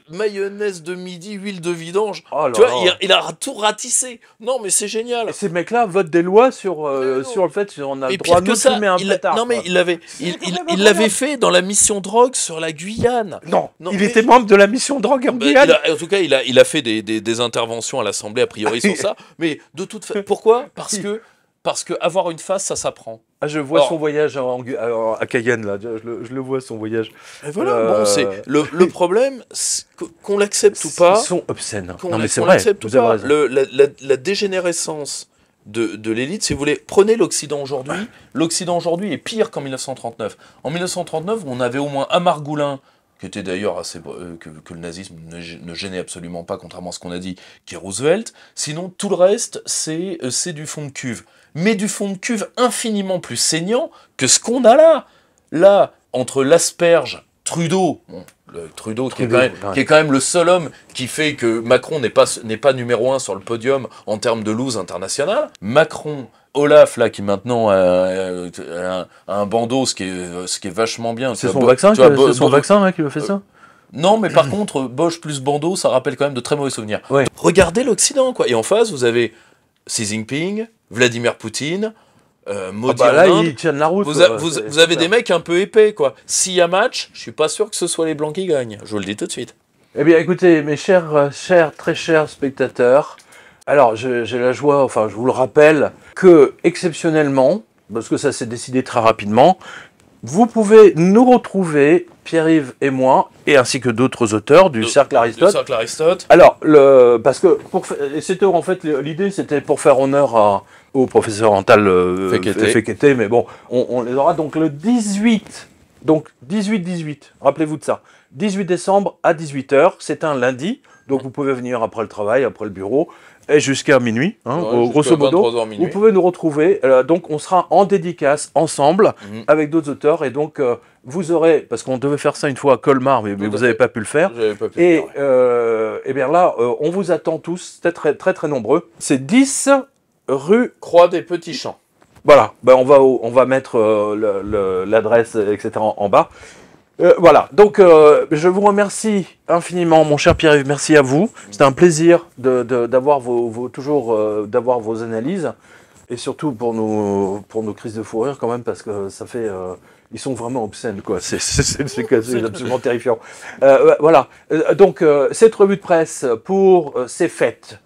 mayonnaise de midi, huile de vidange. Tu vois, il a tout ratissé. Non mais c'est génial. Ces mecs-là votent des lois sur le fait qu'on a le droit de fumer un pétard. Non mais il l'avait fait dans la mission drogue sur la Guyane. Non, il était membre de la mission drogue en Guyane. En tout cas, il a fait des interventions à l'Assemblée a priori sur ça. Mais de toute façon, pourquoi ? Parce que avoir une face, ça s'apprend. Ah, je vois son voyage à Cayenne, là. Je le vois, son voyage. Et voilà, c'est le problème, qu'on l'accepte ou pas. Ils sont obscènes. Non, mais c'est vrai, vous avez raison. La dégénérescence de l'élite, si vous voulez, prenez l'Occident aujourd'hui. L'Occident aujourd'hui est pire qu'en 1939. En 1939, on avait au moins un Margoulin, qui était d'ailleurs assez que le nazisme ne gênait absolument pas, contrairement à ce qu'on a dit, qui est Roosevelt. Sinon, tout le reste, c'est du fond de cuve. Mais du fond de cuve infiniment plus saignant que ce qu'on a là. Là, entre l'asperge Trudeau, Trudeau qui est quand même le seul homme qui fait que Macron n'est pas numéro 1 sur le podium en termes de loose internationale. Macron, Olaf, là, qui maintenant a un bandeau, ce qui est vachement bien. C'est son vaccin qui me fait ça. Non, mais par contre, Bosch plus bandeau, ça rappelle quand même de très mauvais souvenirs. Ouais. Regardez l'Occident, quoi. Et en face, vous avez Xi Jinping, Vladimir Poutine, Modi en là, Inde. ils tiennent la route. Vous avez des mecs un peu épais, quoi. S'il y a match, je suis pas sûr que ce soit les Blancs qui gagnent. Je vous le dis tout de suite. Eh bien, écoutez, mes très chers spectateurs, alors j'ai la joie, enfin, je vous le rappelle, que exceptionnellement, parce que ça s'est décidé très rapidement, vous pouvez nous retrouver, Pierre-Yves et moi, et ainsi que d'autres auteurs du Cercle Aristote. Du Cercle Aristote. Alors, parce que c'était en fait l'idée, c'était pour faire honneur au professeur Antal Fekete, mais bon, on les aura donc le 18. Donc 18-18, rappelez-vous de ça. 18 décembre à 18h, c'est un lundi, donc vous pouvez venir après le travail, après le bureau, et jusqu'à minuit, grosso modo. Vous pouvez nous retrouver, donc on sera en dédicace ensemble avec d'autres auteurs, et donc vous aurez, parce qu'on devait faire ça une fois à Colmar, mais vous n'avez pas pu le faire, et bien là, on vous attend tous, très très très nombreux. C'est 10 rue Croix des Petits Champs. Voilà, ben on va mettre l'adresse, etc. en bas. Voilà, donc je vous remercie infiniment, mon cher Pierre-Yves, merci à vous. C'était un plaisir d'avoir d'avoir vos analyses, et surtout pour nos crises de fou rire quand même, parce que ça fait... ils sont vraiment obscènes, quoi. C'est absolument terrifiant. Voilà. Donc, cette revue de presse pour ces fêtes,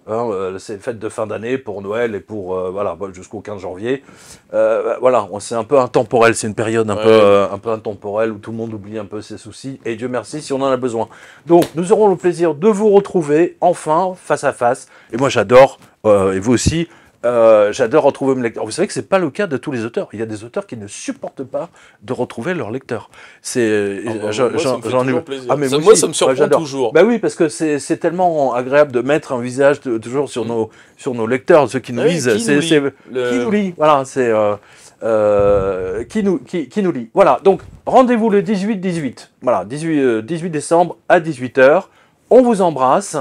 ces fêtes de fin d'année, pour Noël et pour voilà, jusqu'au 15 janvier. Voilà, c'est un peu intemporel. C'est une période un peu intemporelle où tout le monde oublie un peu ses soucis. Et Dieu merci si on en a besoin. Donc, nous aurons le plaisir de vous retrouver enfin face à face. Et moi, j'adore, et vous aussi. J'adore retrouver mes lecteurs. Vous savez que c'est pas le cas de tous les auteurs. Il y a des auteurs qui ne supportent pas de retrouver leurs lecteurs. J'en ai plaisir. Ah, mais moi, ça me surprend toujours. Bah oui, parce que c'est tellement agréable de mettre un visage toujours sur nos lecteurs, ceux qui nous lisent. Qui nous lit. Voilà, c'est qui nous lit. Voilà. Donc rendez-vous le 18-18. Voilà, 18 décembre à 18h. On vous embrasse.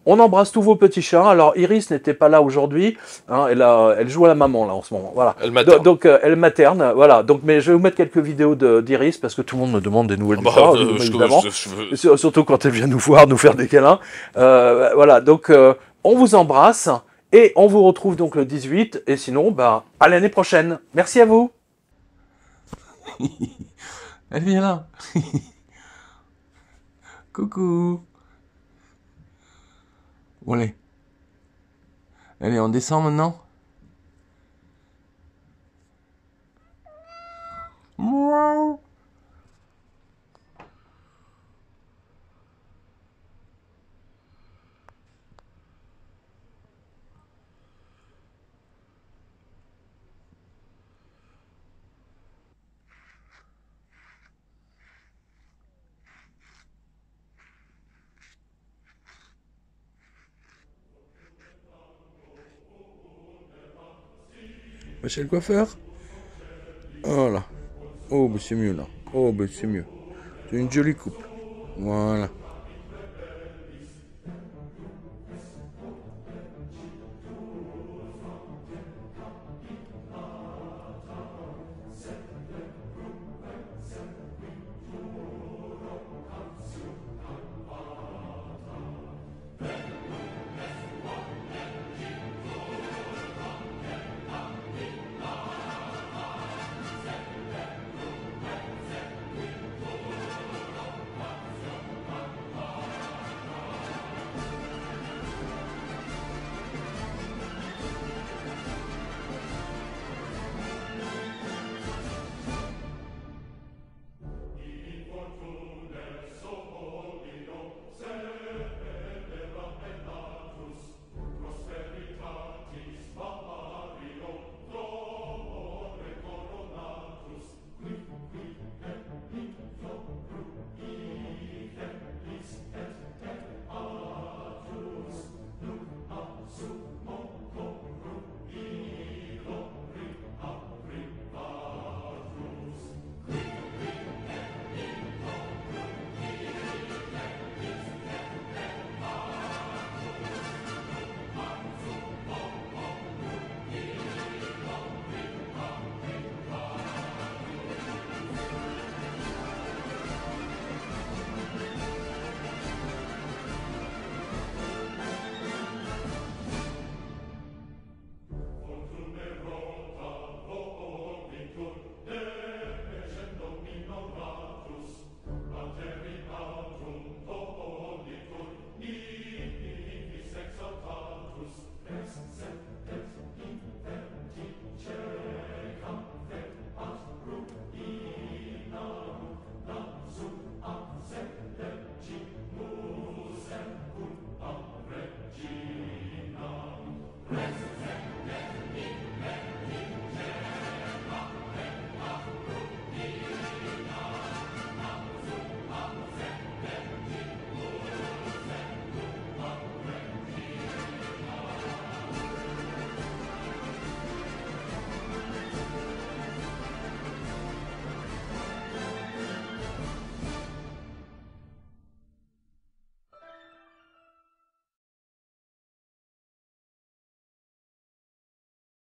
On embrasse tous vos petits chats. Alors Iris n'était pas là aujourd'hui, hein, elle joue à la maman là en ce moment. Voilà. Elle materne. Donc elle materne, voilà. Donc mais je vais vous mettre quelques vidéos d'Iris parce que tout le monde me demande des nouvelles du chat, évidemment. Surtout quand elle vient nous voir, nous faire des câlins. Voilà. Donc on vous embrasse et on vous retrouve donc le 18 et sinon à l'année prochaine. Merci à vous. Elle vient là. Coucou. Bon, allez, on descend maintenant. Miaou. Chez le coiffeur. Voilà. Oh, c'est mieux là. Oh, c'est mieux. C'est une jolie coupe. Voilà.